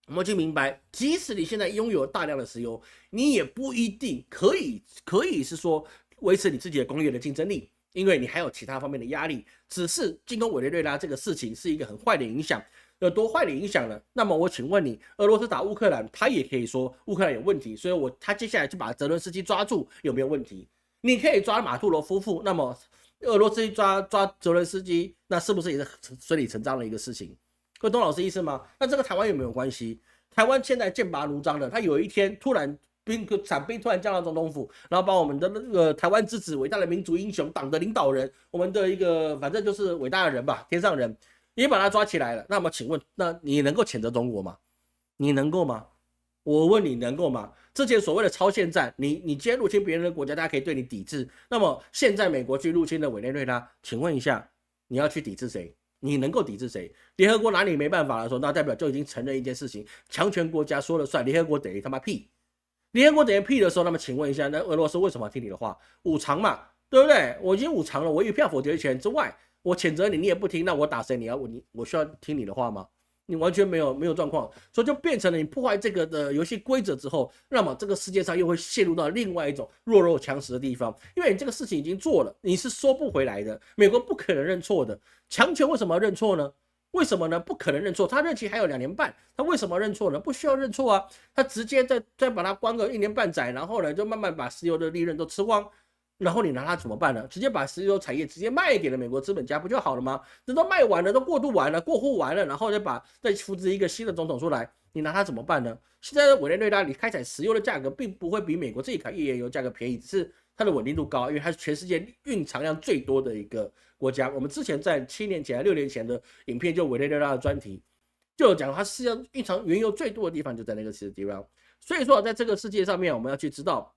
我们就明白，即使你现在拥有大量的石油，你也不一定可以是说维持你自己的工业的竞争力，因为你还有其他方面的压力。只是进攻委内瑞拉这个事情是一个很坏的影响。有多坏的影响呢？那么我请问你，俄罗斯打乌克兰，他也可以说乌克兰有问题，所以他接下来就把泽伦斯基抓住，有没有问题？你可以抓马杜罗夫妇，那么俄罗斯抓泽伦斯基，那是不是也是顺理成章的一个事情？各位懂老师意思吗？那这个台湾有没有关系？台湾现在剑拔弩张的，他有一天突然伞兵突然降到总统府，然后把我们的那个台湾之子、伟大的民族英雄、党的领导人，我们的一个反正就是伟大的人吧，天上人。也把他抓起来了，那么请问，那你能够谴责中国吗？你能够吗？我问你能够吗？之前所谓的超限战，你今天入侵别人的国家，大家可以对你抵制。那么现在美国去入侵了委内瑞拉，请问一下，你要去抵制谁？你能够抵制谁？联合国哪里没办法了？说那代表就已经承认一件事情，强权国家说了算，联合国等于他妈屁。联合国等于屁的时候，那么请问一下，那俄罗斯为什么要听你的话？五常嘛，对不对？我已经五常了，我有票否决权之外。我谴责你，你也不听，那我打谁？我需要听你的话吗？你完全没有状况，所以就变成了你破坏这个的游戏规则之后，那么这个世界上又会陷入到另外一种弱肉强食的地方，因为你这个事情已经做了，你是收不回来的。美国不可能认错的，强权为什么要认错呢？为什么呢？不可能认错，他任期还有2年半，他为什么认错呢？不需要认错啊，他直接再把它关个1年半载，然后呢就慢慢把石油的利润都吃光。然后你拿它怎么办呢？直接把石油产业直接卖给了美国资本家不就好了吗？这都卖完了，都过渡完了，过户完了，然后再扶植一个新的总统出来，你拿它怎么办呢？现在委内瑞拉你开采石油的价格并不会比美国自己开页岩油价格便宜，只是它的稳定度高，因为它是全世界蕴藏量最多的一个国家。我们之前在7年前、6年前的影片就委内瑞拉的专题就有讲，它世界上蕴藏原油最多的地方就在那个地方。所以说，在这个世界上面，我们要去知道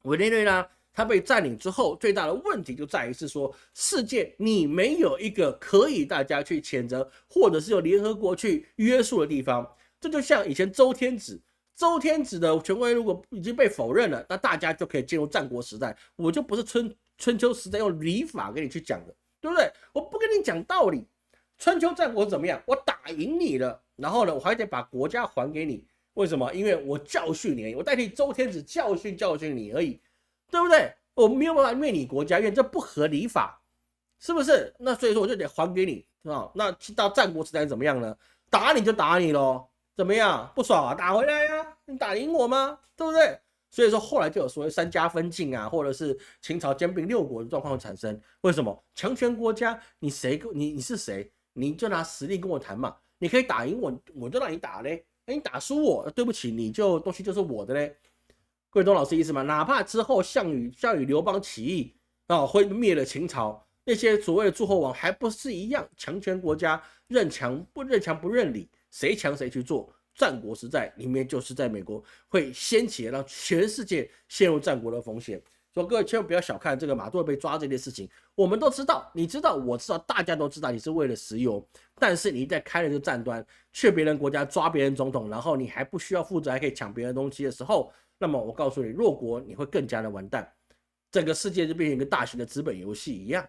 委内瑞拉。它被占领之后，最大的问题就在于是说，世界你没有一个可以大家去谴责，或者是由联合国去约束的地方。这就像以前周天子的权威如果已经被否认了，那大家就可以进入战国时代。我就不是春秋时代用礼法跟你去讲的，对不对？我不跟你讲道理。春秋战国怎么样？我打赢你了，然后呢，我还得把国家还给你。为什么？因为我教训你，我代替周天子教训你而已。对不对？我没有办法灭你国家，因为这不合理法，是不是？那所以说我就得还给你啊。那到战国时代怎么样呢？打你就打你咯，怎么样？不爽啊？打回来呀、你打赢我吗？对不对？所以说后来就有所谓三家分晋啊，或者是秦朝兼并六国的状况产生。为什么？强权国家，你是谁？你就拿实力跟我谈嘛。你可以打赢我，我就让你打嘞。你打输我，对不起，你就东西就是我的嘞。各位懂老师意思吗？哪怕之后项羽刘邦起义啊，会灭了秦朝，那些所谓的诸侯王还不是一样？强权国家认强不认理，谁强谁去做。战国时代里面就是在美国会掀起让全世界陷入战国的风险。所以各位千万不要小看这个马杜尔被抓这件事情，我们都知道，你知道，我知道，大家都知道你是为了石油，但是你在开了这个战端，去别人国家抓别人总统，然后你还不需要负责，还可以抢别人东西的时候，那么我告诉你，弱国你会更加的完蛋，整个世界就变成一个大型的资本游戏一样。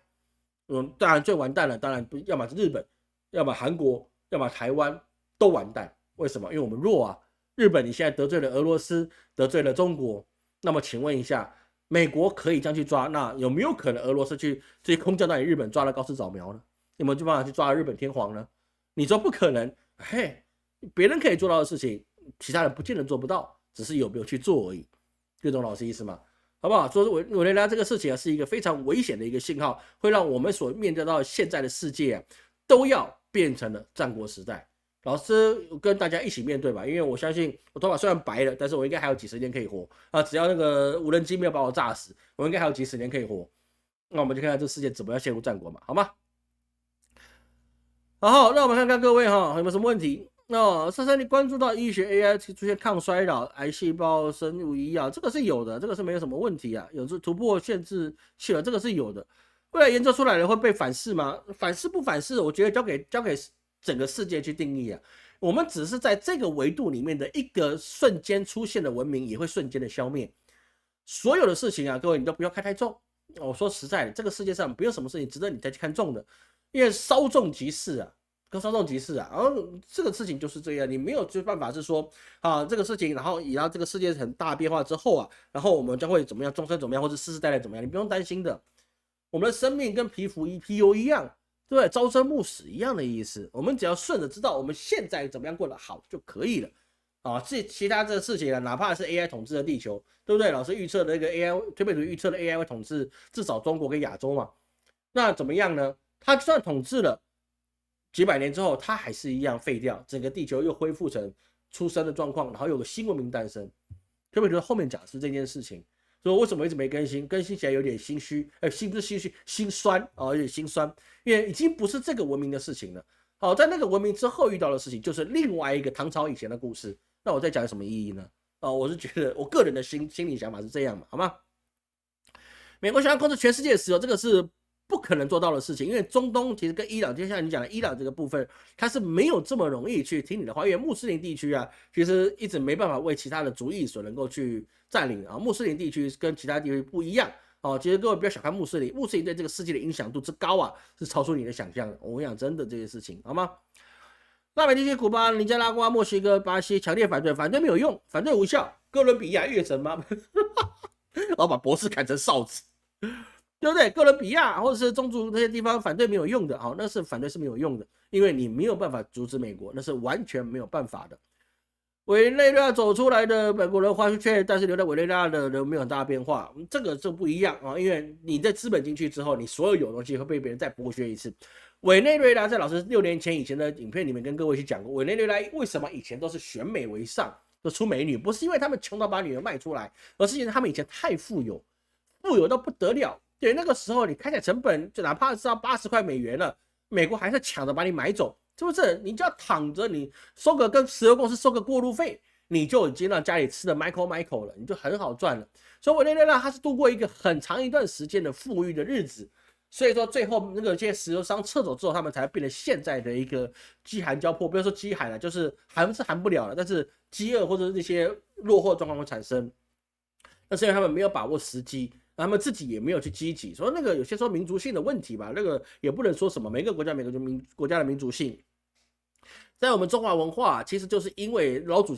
当然最完蛋了，当然要么是日本，要么韩国，要么台湾都完蛋。为什么？因为我们弱啊。日本你现在得罪了俄罗斯，得罪了中国，那么请问一下，美国可以这样去抓，那有没有可能俄罗斯去直接空降到你日本抓了高市早苗呢？有没有办法去抓了日本天皇呢？你说不可能，嘿，别人可以做到的事情，其他人不见得做不到，只是有没有去做而已。这懂老师意思吗？好不好？所以委内瑞拉这个事情是一个非常危险的一个信号，会让我们所面对到现在的世界都要变成了战国时代。老师跟大家一起面对吧，因为我相信我头发虽然白了，但是我应该还有几十年可以活啊！只要那个无人机没有把我炸死，我应该还有几十年可以活。那我们就看看这个世界怎么样陷入战国嘛，好吗？好，那我们看看各位哈，有没有什么问题？珊珊，你关注到医学 AI 出现抗衰老、癌细胞、生物医药，这个是有的，这个是没有什么问题啊，有突破限制器了，这个是有的。未来研究出来了会被反噬吗？反噬不反噬，我觉得交给整个世界去定义啊。我们只是在这个维度里面的一个瞬间出现的文明，也会瞬间的消灭。所有的事情啊，各位你都不要看太重。我说实在的，这个世界上没有什么事情值得你再去看重的，因为稍纵即逝啊。稍纵即逝啊，然后这个事情就是这样，你没有办法是说啊这个事情，然后以后这个世界很大变化之后啊，然后我们将会怎么样，终身怎么样，或者世世代代怎么样，你不用担心的。我们的生命跟皮肤一样，对不对？朝生暮死一样的意思。我们只要顺着知道我们现在怎么样过得好就可以了啊。其他这个事情啊，哪怕是 AI 统治的地球，对不对？老师预测的那个 AI 推背图预测的 AI 会统治至少中国跟亚洲嘛？那怎么样呢？它就算统治了几百年之后，它还是一样废掉，整个地球又恢复成出生的状况，然后有个新文明诞生。推背图后面讲的是这件事情。所以为什么一直没更新？更新起来有点心虚，不是心虚，心酸啊，有点心酸，因为已经不是这个文明的事情了。好，在那个文明之后遇到的事情，就是另外一个唐朝以前的故事。那我在讲有什么意义呢？我是觉得我个人的心理想法是这样嘛，好吗？美国想要控制全世界的石油，这个是不可能做到的事情，因为中东其实跟伊朗，就像你讲的伊朗这个部分，它是没有这么容易去听你的话，因为穆斯林地区啊，其实一直没办法为其他的族裔所能够去占领啊。穆斯林地区跟其他地区不一样哦，其实各位不要小看穆斯林，穆斯林对这个世界的影响度之高啊，是超出你的想象的。我讲真的这些事情，好吗？拉美地区、古巴、尼加拉瓜、墨西哥、巴西强烈反对，反对没有用，反对无效。哥伦比亚、越城吗？然后把博士砍成哨子。对不对？哥伦比亚或者是中族那些地方反对没有用的，好，那是反对是没有用的，因为你没有办法阻止美国，那是完全没有办法的。委内瑞拉走出来的美国人回去，但是留在委内瑞拉的人没有很大的变化，这个就不一样啊，因为你在资本进去之后，你所有东西会被别人再剥削一次。委内瑞拉在老师6年前以前的影片里面跟各位去讲过，委内瑞拉为什么以前都是选美为上，都出美女，不是因为他们穷到把女人卖出来，而是因为他们以前太富有，富有到不得了。对，那个时候你开采成本就哪怕是要80块美元了，美国还是抢着把你买走，是不是？你就要躺着，你收个跟石油公司收个过路费，你就已经让家里吃的 Michael 了，你就很好赚了。所以委内瑞拉它是度过一个很长一段时间的富裕的日子，所以说最后那个这些石油商撤走之后，他们才变成现在的一个饥寒交迫，不要说饥寒了，就是寒是寒不了了，但是饥饿或者那些落后状况会产生，那是因为他们没有把握时机。他们自己也没有去积极，所以那个有些说民族性的问题吧，那个也不能说什么，每个国家国家的民族性，在我们中华文化，其实就是因为老祖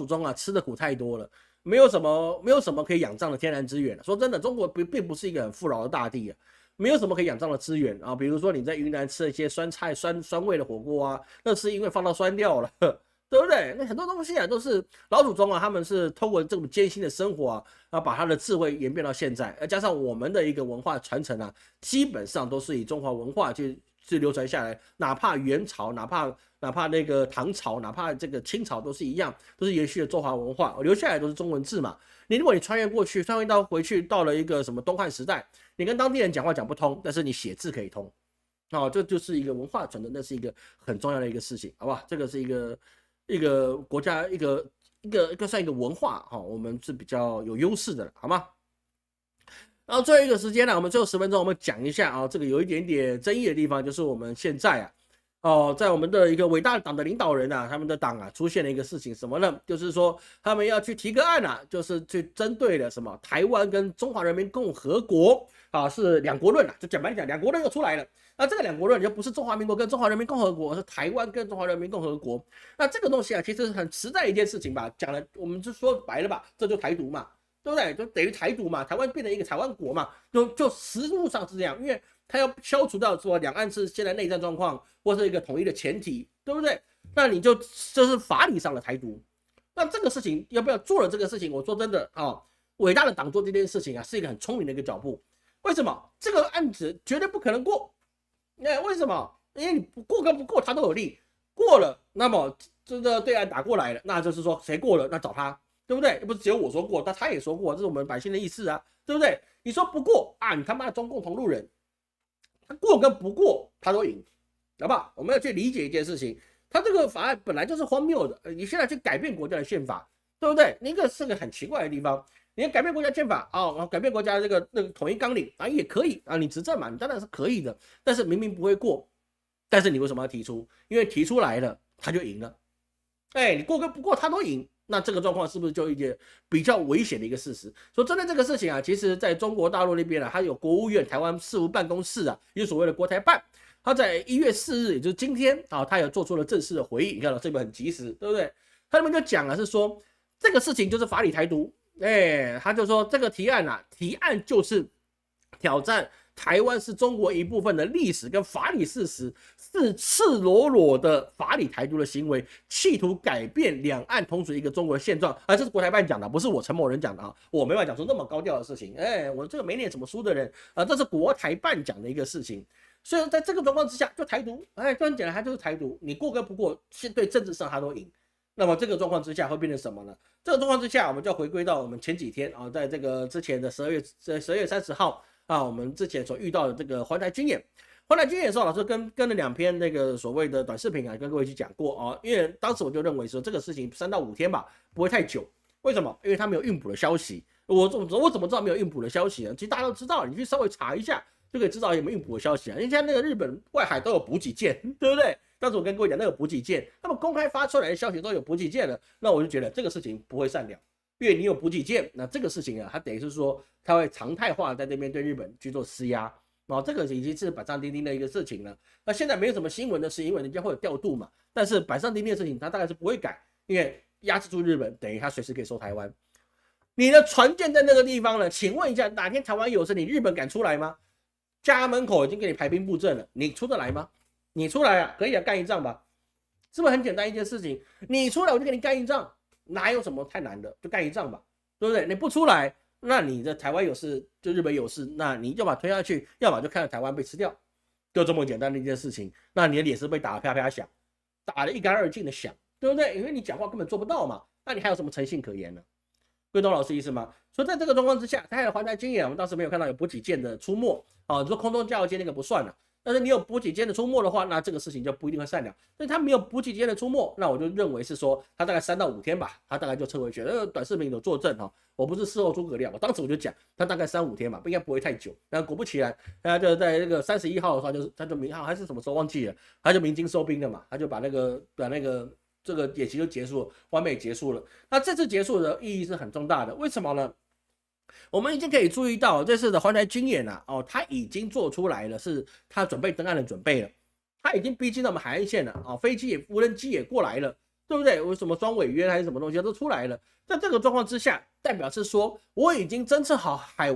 宗啊吃的苦太多了，没有什么可以仰仗的天然资源。说真的，中国并不是一个很富饶的大地啊，没有什么可以仰仗的资源啊。比如说你在云南吃一些酸菜酸味的火锅啊，那是因为放到酸掉了。对对不对？那很多东西啊，都是老祖宗啊，他们是通过这种艰辛的生活啊，把他的智慧演变到现在，加上我们的一个文化传承啊，基本上都是以中华文化去流传下来，哪怕元朝，哪怕那个唐朝，哪怕这个清朝都是一样，都是延续了中华文化，留下来都是中文字嘛。如果你穿越过去，穿越到回去到了一个什么东汉时代，你跟当地人讲话讲不通，但是你写字可以通。这就是一个文化传承，那是一个很重要的一个事情，好不好？这个是一个国家算一个文化我们是比较有优势的了，好吗？然后最后一个时间呢，我们最后10分钟，我们讲一下这个有一点点争议的地方，就是我们现在在我们的一个伟大的党的领导人他们的党出现了一个事情，什么呢？就是说他们要去提个案就是去针对了什么台湾跟中华人民共和国是两国论就简单讲，两国论又出来了。那这个两国论就不是中华民国跟中华人民共和国，是台湾跟中华人民共和国。那这个东西其实很实在一件事情吧，讲了我们就说白了吧，这就台独嘛，对不对？就等于台独嘛，台湾变成一个台湾国嘛，就实务上是这样，因为他要消除掉说两岸是现在内战状况或是一个统一的前提，对不对？那你就是法理上的台独。那这个事情要不要做了？这个事情，我说真的伟大的党做这件事情是一个很聪明的一个脚步。为什么？这个案子绝对不可能过。为什么？因为你过跟不过他都有利，过了，那么这个对岸打过来了，那就是说谁过了，那找他，对不对？又不是只有我说过，他也说过，这是我们百姓的意思对不对？你说不过你他妈的中共同路人，他过跟不过他都赢，好不好？我们要去理解一件事情，他这个法案本来就是荒谬的，你现在去改变国家的宪法，对不对？那个是个很奇怪的地方。你改变国家宪法改变国家那个统一纲领也可以你执政嘛，你当然是可以的。但是明明不会过，但是你为什么要提出？因为提出来了，他就赢了。你过跟不过他都赢，那这个状况是不是就一件比较危险的一个事实？所以针对这个事情其实在中国大陆那边它有国务院台湾事务办公室也就是所谓的国台办，他在1月4日，也就是今天他有做出了正式的回应。你看到这边很及时，对不对？他那边就讲是说这个事情就是法理台独。他就说这个提案就是挑战台湾是中国一部分的历史跟法理事实，是赤裸裸的法理台独的行为，企图改变两岸同属一个中国的现状。这是国台办讲的，不是我陈某人讲的我没办法讲出那么高调的事情。我这个没念什么书的人这是国台办讲的一个事情。所以在这个状况之下，就台独，就很简单，它就是台独，你过跟不过，对政治上它都赢。那么这个状况之下会变成什么呢？这个状况之下，我们就要回归到我们前几天在这个之前的12月30号我们之前所遇到的这个环台军演。环台军演的时候，老师跟了2篇那个所谓的短视频跟各位去讲过因为当时我就认为说这个事情3到5天吧，不会太久。为什么？因为他没有运补的消息。我怎么知道没有运补的消息呢？其实大家都知道，你去稍微查一下就可以知道有没有运补的消息因为现在那个日本外海都有补给舰，对不对？当时我跟各位讲那个补给舰，他们公开发出来的消息都有补给舰了，那我就觉得这个事情不会善了，因为你有补给舰，那这个事情它等于是说它会常态化在那边对日本去做施压，这个已经是板上钉钉的一个事情了。那现在没有什么新闻的是因为人家会有调度嘛，但是板上钉钉的事情它大概是不会改，因为压制住日本等于它随时可以收台湾。你的船舰在那个地方了，请问一下，哪天台湾有事，你日本敢出来吗？家门口已经给你排兵布阵了，你出得来吗？你出来可以干一仗吧，是不是很简单一件事情？你出来我就给你干一仗，哪有什么太难的，就干一仗吧，对不对？你不出来，那你的台湾有事，就日本有事，那你要把推下去，要么就看到台湾被吃掉，就这么简单的一件事情。那你的脸是被打得啪啪响，打得一干二净的响，对不对？因为你讲话根本做不到嘛，那你还有什么诚信可言呢？各位懂老师意思吗？所以在这个状况之下，台海环台军演，我们当时没有看到有补给舰的出没你说空中加油舰那个不算了。但是你有补给舰的出没的话，那这个事情就不一定会善了。但他没有补给舰的出没，那我就认为是说他大概3到5天吧，他大概就撤回去了。那个短视频有作证我不是事后诸葛亮，我当时我就讲他大概3、5天吧，应该不会太久。那果不其然，他就在那个31号的时候，他就明号还是什么时候忘记了，他就鸣金收兵了嘛，他就把那个这个演习就结束了，完美结束了。那这次结束的意义是很重大的，为什么呢？我们已经可以注意到这次的环台军演他已经做出来了，是他准备登岸的准备了，他已经逼近到我们海岸线了飞机无人机也过来了，对不对？为什么双尾约还是什么东西都出来了？在这个状况之下，代表是说我已经侦测好海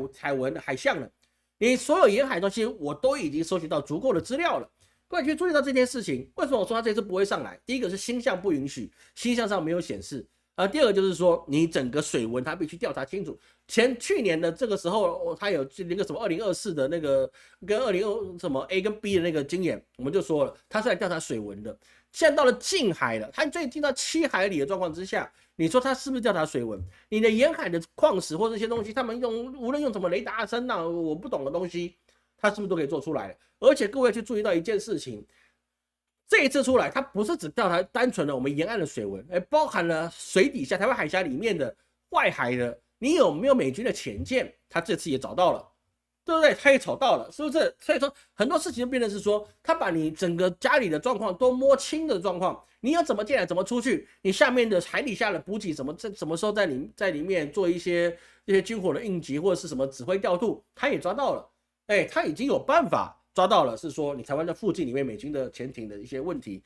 象了，你所有沿海东西我都已经收集到足够的资料了。各位去注意到这件事情，为什么我说他这次不会上来？第一个是星象不允许，星象上没有显示。第二个就是说，你整个水文它必须调查清楚。去年的这个时候，它有那个什么2024的那个跟2020什么 A 跟 B 的那个经验，我们就说了，它是来调查水文的。现在到了近海了，它最近到7海里的状况之下，你说它是不是调查水文？你的沿海的矿石或这些东西，他们无论用什么雷达声呐，我不懂的东西，它是不是都可以做出来？而且各位去注意到一件事情。这一次出来，它不是只调查单纯的我们沿岸的水文，包含了水底下台湾海峡里面的外海的，你有没有美军的潜舰？他这次也找到了，对不对？他也找到了，是不是？所以说很多事情就变成是说，他把你整个家里的状况都摸清的状况，你要怎么进来，怎么出去，你下面的海底下的补给什么时候在里面做一些军火的应急或者是什么指挥调度，他也抓到了，他已经有办法。抓到了，是说你台湾的附近里面美军的潜艇的一些问题，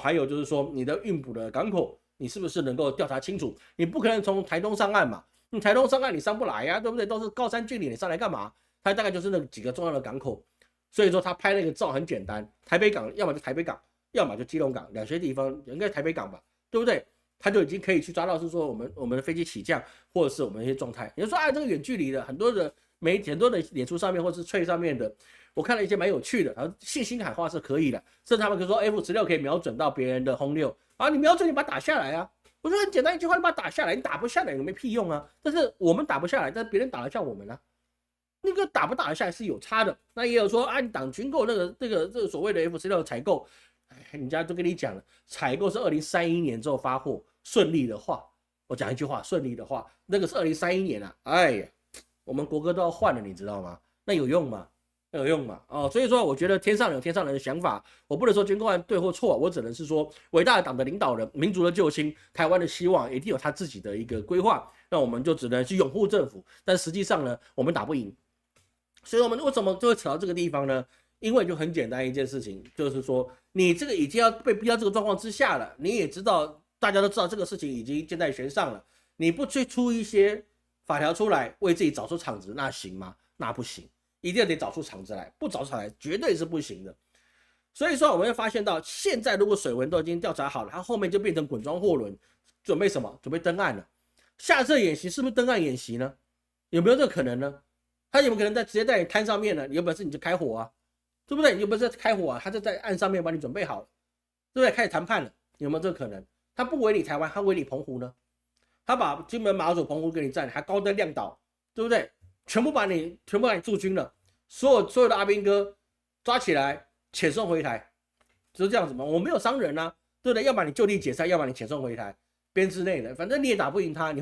还有就是说你的运补的港口，你是不是能够调查清楚？你不可能从台东上岸嘛，你台东上岸你上不来呀，对不对？都是高山峻岭，你上来干嘛？它大概就是那几个重要的港口，所以说他拍那个照很简单，台北港要么就台北港，要么就基隆港，两些地方应该台北港吧，对不对？他就已经可以去抓到，是说我们的飞机起降或者是我们一些状态。你就说这个远距离的很多的媒体，很多的脸书上面或是脆上面的。我看了一些蛮有趣的，然后信心喊话是可以的，甚至他们可以说 F16可以瞄准到别人的轰六啊，你瞄准你把它打下来啊。我说很简单一句话，你把它打下来，你打不下来有没屁用啊？但是我们打不下来，但是别人打得下我们啊，那个打不打得下来是有差的。那也有说按党军购这个所谓的 F16的采购，人家都跟你讲了，采购是2031年之后发货，顺利的话，我讲一句话，顺利的话，那个是2031年啊，哎呀，我们国歌都要换了，你知道吗？那有用吗？有用嘛？所以说我觉得天上有天上人的想法，我不能说军购案对或错，我只能是说伟大的党的领导人、民族的救星、台湾的希望，一定有他自己的一个规划，那我们就只能去拥护政府，但实际上呢，我们打不赢，所以我们为什么就会扯到这个地方呢？因为就很简单一件事情，就是说你这个已经要被逼到这个状况之下了，你也知道，大家都知道这个事情已经箭在弦上了，你不去出一些法条出来为自己找出场子，那行吗？那不行。一定得找出场子来，不找出场来绝对是不行的。所以说，我们会发现到现在，如果水文都已经调查好了，它后面就变成滚装货轮，准备什么？准备登岸了。下次演习是不是登岸演习呢？有没有这个可能呢？他有没有可能直接在你滩上面呢？你有本事你就开火啊，对不对？你有本事开火啊，他就在岸上面把你准备好了，对不对？开始谈判了，有没有这个可能？他不围你台湾，他围你澎湖呢？他把金门、马祖、澎湖给你占，还高登亮岛，对不对？全部把你驻军了，所有的阿兵哥抓起来遣送回台，就是这样子嘛。我没有伤人啊，对不对？要么你就地解散，要么你遣送回台，编制内的，反正你也打不赢他。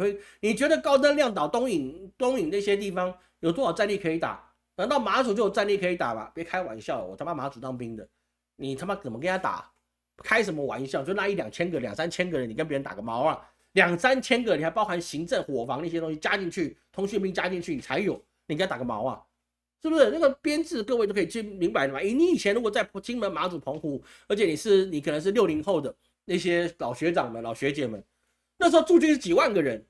你觉得高登亮岛、东引那些地方有多少战力可以打？难道马祖就有战力可以打吗？别开玩笑，我他妈马祖当兵的，你他妈怎么跟他打？开什么玩笑？就那1-2千个、2-3千个人，你跟别人打个毛啊？2-3千个，你还包含行政、伙房那些东西加进去，通讯兵加进去，你才有，你跟他打个毛啊？是不是？那个编制各位都可以去明白的嘛？你以前如果在金门、马祖、澎湖，而且你可能是60后的那些老学长们、老学姐们，那时候驻军是几万个人，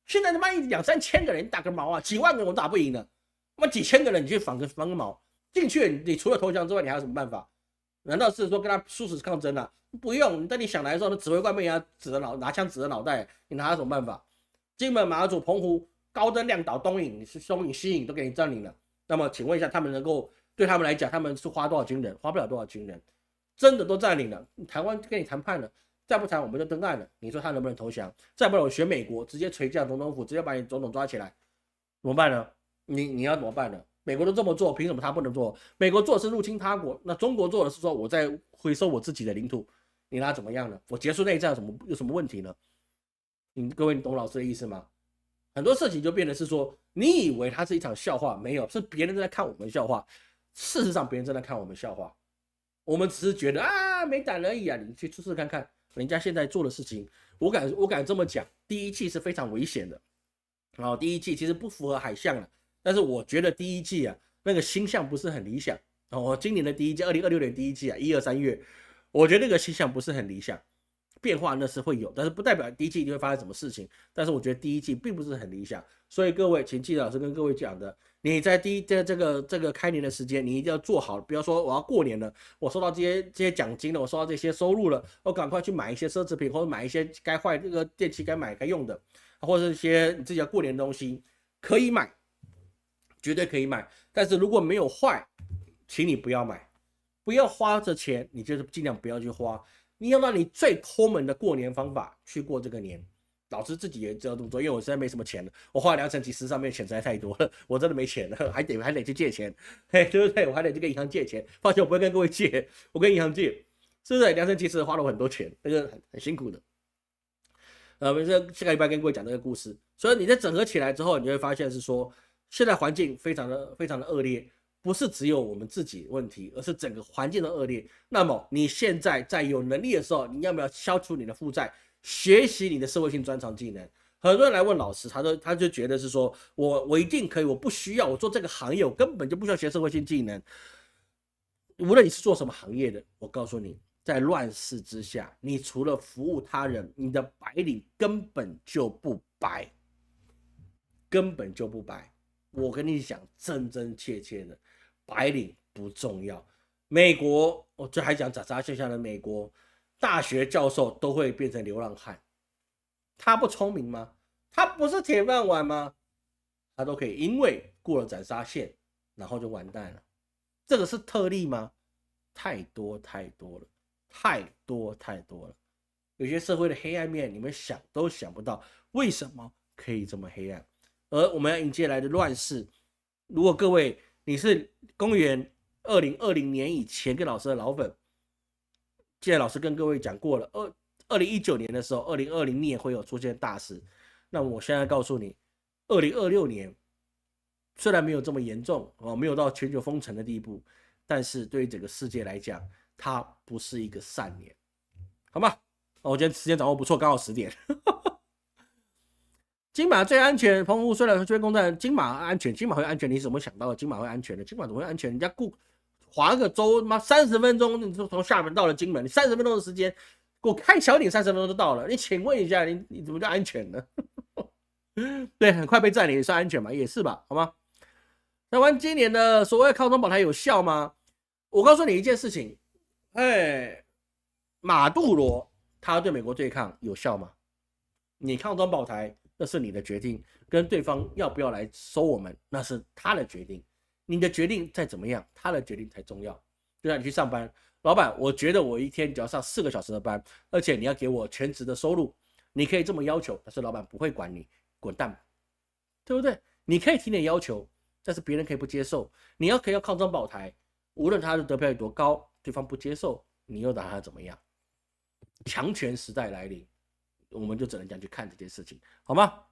现在他妈2-3千个人，你打个毛啊？几万个人我打不赢了，他妈几千个人你去防个毛？进去你除了投降之外，你还有什么办法？难道是说跟他殊死抗争啊？不用，等你想来的时候，那指挥官被人家拿枪指着脑袋，你拿他什么办法？金门、马祖、澎湖、高登、亮岛、东引、西引都给你占领了。那么，请问一下，他们能够对他们来讲，他们是花多少军人？花不了多少军人，真的都占领了。台湾跟你谈判了，再不谈我们就登岸了。你说他能不能投降？再不然我学美国，直接垂降总统府，直接把你总统抓起来，怎么办呢？你要怎么办呢？美国都这么做，凭什么他不能做？美国做的是入侵他国，那中国做的是说我在回收我自己的领土，你拿怎么样呢？我结束内战有什么问题呢？各位你懂老师的意思吗？很多事情就变得是说，你以为它是一场笑话，没有，是别人在看我们笑话。事实上，别人正在看我们笑话，我们只是觉得啊没胆而已啊。你去试试看看，人家现在做的事情，我敢这么讲，第一季是非常危险的。第一季其实不符合海象了。但是我觉得第一季啊，那个星象不是很理想。今年的第一季，2026年第一季啊，1、2、3月，我觉得那个星象不是很理想。变化那是会有，但是不代表第一季一定会发生什么事情。但是我觉得第一季并不是很理想，所以各位，请记得老师跟各位讲的，你在这个开年的时间，你一定要做好，不要说我要过年了，我收到这些奖金了，我收到这些收入了，我赶快去买一些奢侈品，或者买一些该坏这个电器该买该用的，或者是一些你自己要过年的东西，可以买，绝对可以买。但是如果没有坏，请你不要买，不要花这钱，你就是尽量不要去花。你要让你最抠门的过年方法去过这个年。老师自己也知道这么做，因为我实在没什么钱了，我花良辰吉时上面钱实在太多了，我真的没钱了，还得去借钱，嘿，对不对？我还得去跟银行借钱，抱歉，我不会跟各位借，我跟银行借，是不是？良辰吉时花了我很多钱，那个很辛苦的。我们下个礼拜跟各位讲这个故事，所以你在整合起来之后，你会发现是说，现在环境非常的恶劣，不是只有我们自己问题，而是整个环境的恶劣。那么你现在在有能力的时候，你要不要消除你的负债？学习你的社会性专长技能。很多人来问老师，他就觉得是说我一定可以，我不需要，我做这个行业我根本就不需要学社会性技能。无论你是做什么行业的，我告诉你，在乱世之下，你除了服务他人，你的白领根本就不白，根本就不白。我跟你讲，真真切切的，白领不重要。美国，我这还讲杂现象的美国。大学教授都会变成流浪汉，他不聪明吗？他不是铁饭碗吗？他都可以因为过了斩杀线，然后就完蛋了。这个是特例吗？太多太多了，太多太多了。有些社会的黑暗面，你们想都想不到，为什么可以这么黑暗？而我们要迎接来的乱世，如果各位你是公元2020年以前跟老师的老粉，现在老师跟各位讲过了，2019年的时候，2020年会有出现大事。那我现在告诉你，2026年虽然没有这么严重没有到全球封城的地步，但是对于整个世界来讲，它不是一个善年，好吗？我今天时间掌握不错，刚好10点。金马最安全，澎湖虽然这边公站，金马安全，金马会安全，你怎么想到的？金马会安全的？金马怎么会安全？人家划个州，妈30分钟，你从厦门到了金门，你30分钟的时间，我开小点30分钟就到了。你请问一下，你怎么就安全呢？对，很快被占领也算安全嘛，也是吧？好吗？台湾今年的所谓抗中保台有效吗？我告诉你一件事情，马杜罗他对美国对抗有效吗？你抗中保台那是你的决定，跟对方要不要来收我们那是他的决定。你的决定再怎么样，他的决定才重要。就像你去上班，老板，我觉得我一天只要上4个小时的班，而且你要给我全职的收入，你可以这么要求，但是老板不会管你，滚蛋，对不对？你可以提点要求，但是别人可以不接受。你可以要抗中保台，无论他的得票有多高，对方不接受，你又打他怎么样？强权时代来临，我们就只能这样去看这件事情，好吗？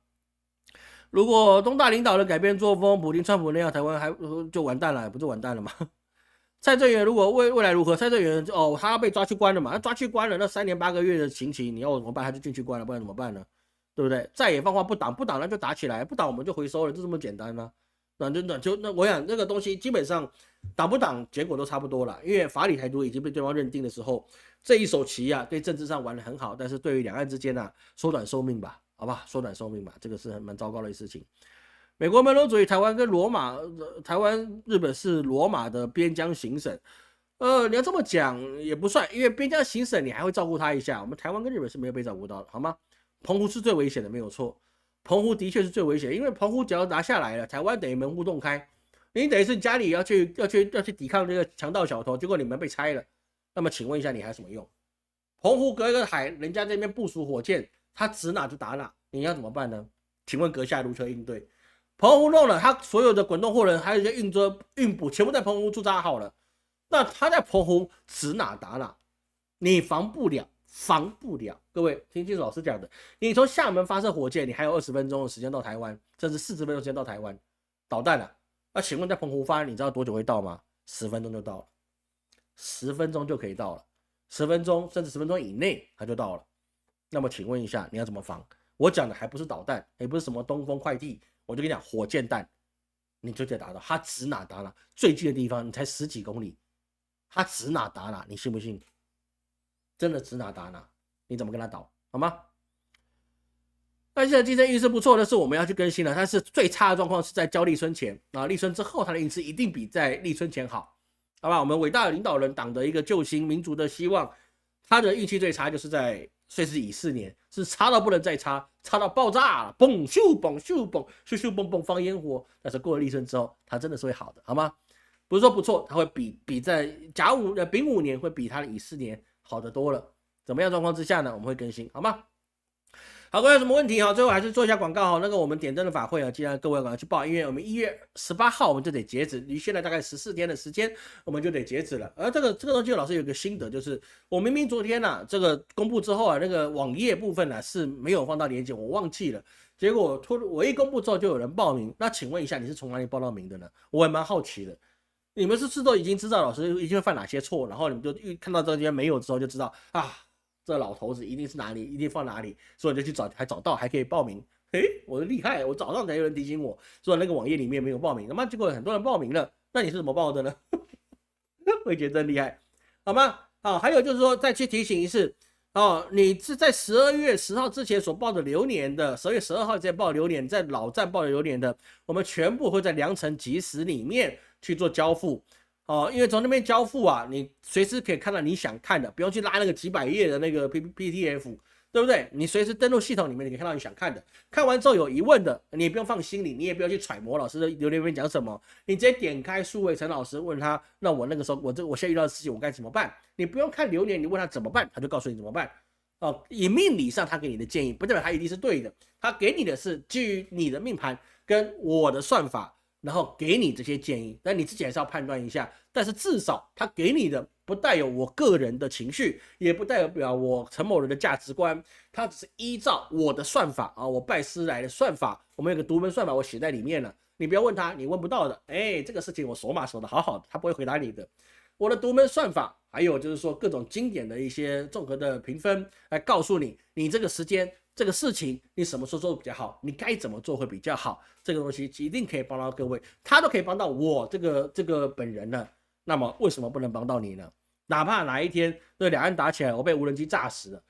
如果东大领导人改变作风，普京、川普那样，台湾还就完蛋了，不就完蛋了吗？蔡正元如果未来如何？蔡正元他要被抓去关了嘛？那抓去关了，那3年8个月的刑期，你要怎么办？他就进去关了，不然怎么办呢？对不对？再也放话不挡，不挡那就打起来，不挡我们就回收了，就这么简单呢、啊。那我想那个东西基本上挡不挡结果都差不多了，因为法理台独已经被对方认定的时候，这一手棋啊，对政治上玩得很好，但是对于两岸之间啊，缩短寿命吧。好吧，缩短寿命吧，这个是蛮糟糕的事情。美国门罗主义，台湾跟罗马，台湾、日本是罗马的边疆行省。你要这么讲也不算，因为边疆行省你还会照顾他一下。我们台湾跟日本是没有被照顾到的，好吗？澎湖是最危险的，没有错。澎湖的确是最危险，因为澎湖只要拿下来了，台湾等于门户洞开，你等于是你家里要去抵抗这个强盗小偷，结果你们被拆了，那么请问一下，你还有什么用？澎湖隔一个海，人家这边部署火箭。他指哪就打哪，你要怎么办呢？请问阁下如何应对？澎湖弄了，他所有的滚动货人还有一些运车运补全部在澎湖驻扎好了，那他在澎湖指哪打哪，你防不了，防不了。各位听清楚老师讲的，你从厦门发射火箭，你还有20分钟的时间到台湾，甚至40分钟的时间到台湾，导弹了。那请问在澎湖发，你知道多久会到吗？10分钟就到了，10分钟就可以到了，10分钟甚至10分钟以内它就到了。那么请问一下，你要怎么防？我讲的还不是导弹，也不是什么东风快递，我就跟你讲火箭弹，你就可以打到，他指哪打哪，最近的地方你才10几公里，他指哪打哪，你信不信？真的指哪打哪。你怎么跟他倒，好吗？那现在今天运势不错的是我们要去更新了，但是最差的状况是在交立春前啊，立春之后他的运势一定比在立春前好，好吧？我们伟大的领导人党的一个救星，民族的希望，他的运气最差就是在岁是乙巳年，是差到不能再差，差到爆炸了，嘣咻嘣咻嘣咻咻嘣嘣放烟火。但是过了立春之后，他真的是会好的，好吗？不是说不错，他会比在丙午年会比他的乙巳年好得多了。怎么样状况之下呢？我们会更新，好吗？好，各位有什么问题哈？最后还是做一下广告哈。那个我们点灯的法会啊，既然各位赶快去报，因为我们1月18号我们就得截止，离现在大概14天的时间，我们就得截止了。而这个东西，老师有个心得，就是我明明昨天这个公布之后那个网页部分是没有放到链接，我忘记了。结果我一公布之后就有人报名，那请问一下，你是从哪里报到名的呢？我也蛮好奇的。你们是不是都已经知道老师一定会犯哪些错，然后你们就看到这边没有之后就知道啊？这老头子一定是哪里，一定放哪里，所以就去找，还找到，还可以报名。我的厉害，我早上才有人提醒我说那个网页里面没有报名，那么结果很多人报名了，那你是怎么报的呢？我也觉得真厉害，好吗？好，还有就是说再去提醒一次哦，你是在12月10号之前所报的流年的，12月12号之前报流年，在老站报的流年的，我们全部会在良辰吉时里面去做交付。哦，因为从那边交付你随时可以看到你想看的，不用去拉那个几百页的那个 PTF， 对不对？你随时登录系统里面，你可以看到你想看的。看完之后有疑问的，你也不用放心里，你也不要去揣摩老师的流年里面讲什么，你直接点开数位陈老师，问他，那我那个时候我现在遇到的事情我该怎么办？你不用看流年，你问他怎么办，他就告诉你怎么办。哦，以命理上他给你的建议，不代表他一定是对的，他给你的是基于你的命盘跟我的算法。然后给你这些建议，但你自己还是要判断一下。但是至少他给你的不带有我个人的情绪，也不代表我陈某人的价值观，他只是依照我的算法我拜师来的算法，我们有个独门算法，我写在里面了。你不要问他，你问不到的。这个事情我手码守的好好的，他不会回答你的。我的独门算法，还有就是说各种经典的一些综合的评分，来告诉你，你这个时间。这个事情你什么时候做比较好？你该怎么做会比较好？这个东西一定可以帮到各位，他都可以帮到我这个本人了。那么为什么不能帮到你呢？哪怕哪一天这两岸打起来，我被无人机炸死了，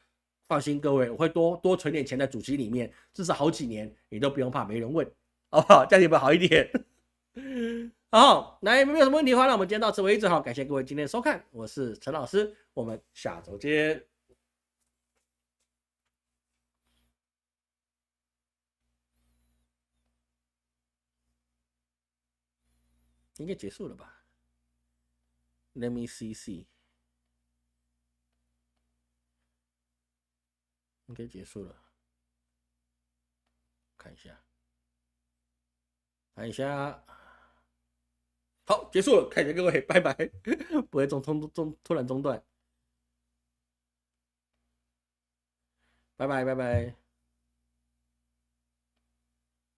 放心各位，我会多存点钱在主机里面，至少好几年你都不用怕没人问，好不好？这样你们好一点。好，来没有什么问题的话，那我们今天到此为止。好，感谢各位今天的收看，我是陈老师，我们下周见。应该结束了吧 ？Let me see， 应该结束了，看一下，看一下，好，结束了，感谢各位，拜拜，不会突然中断，拜拜拜拜。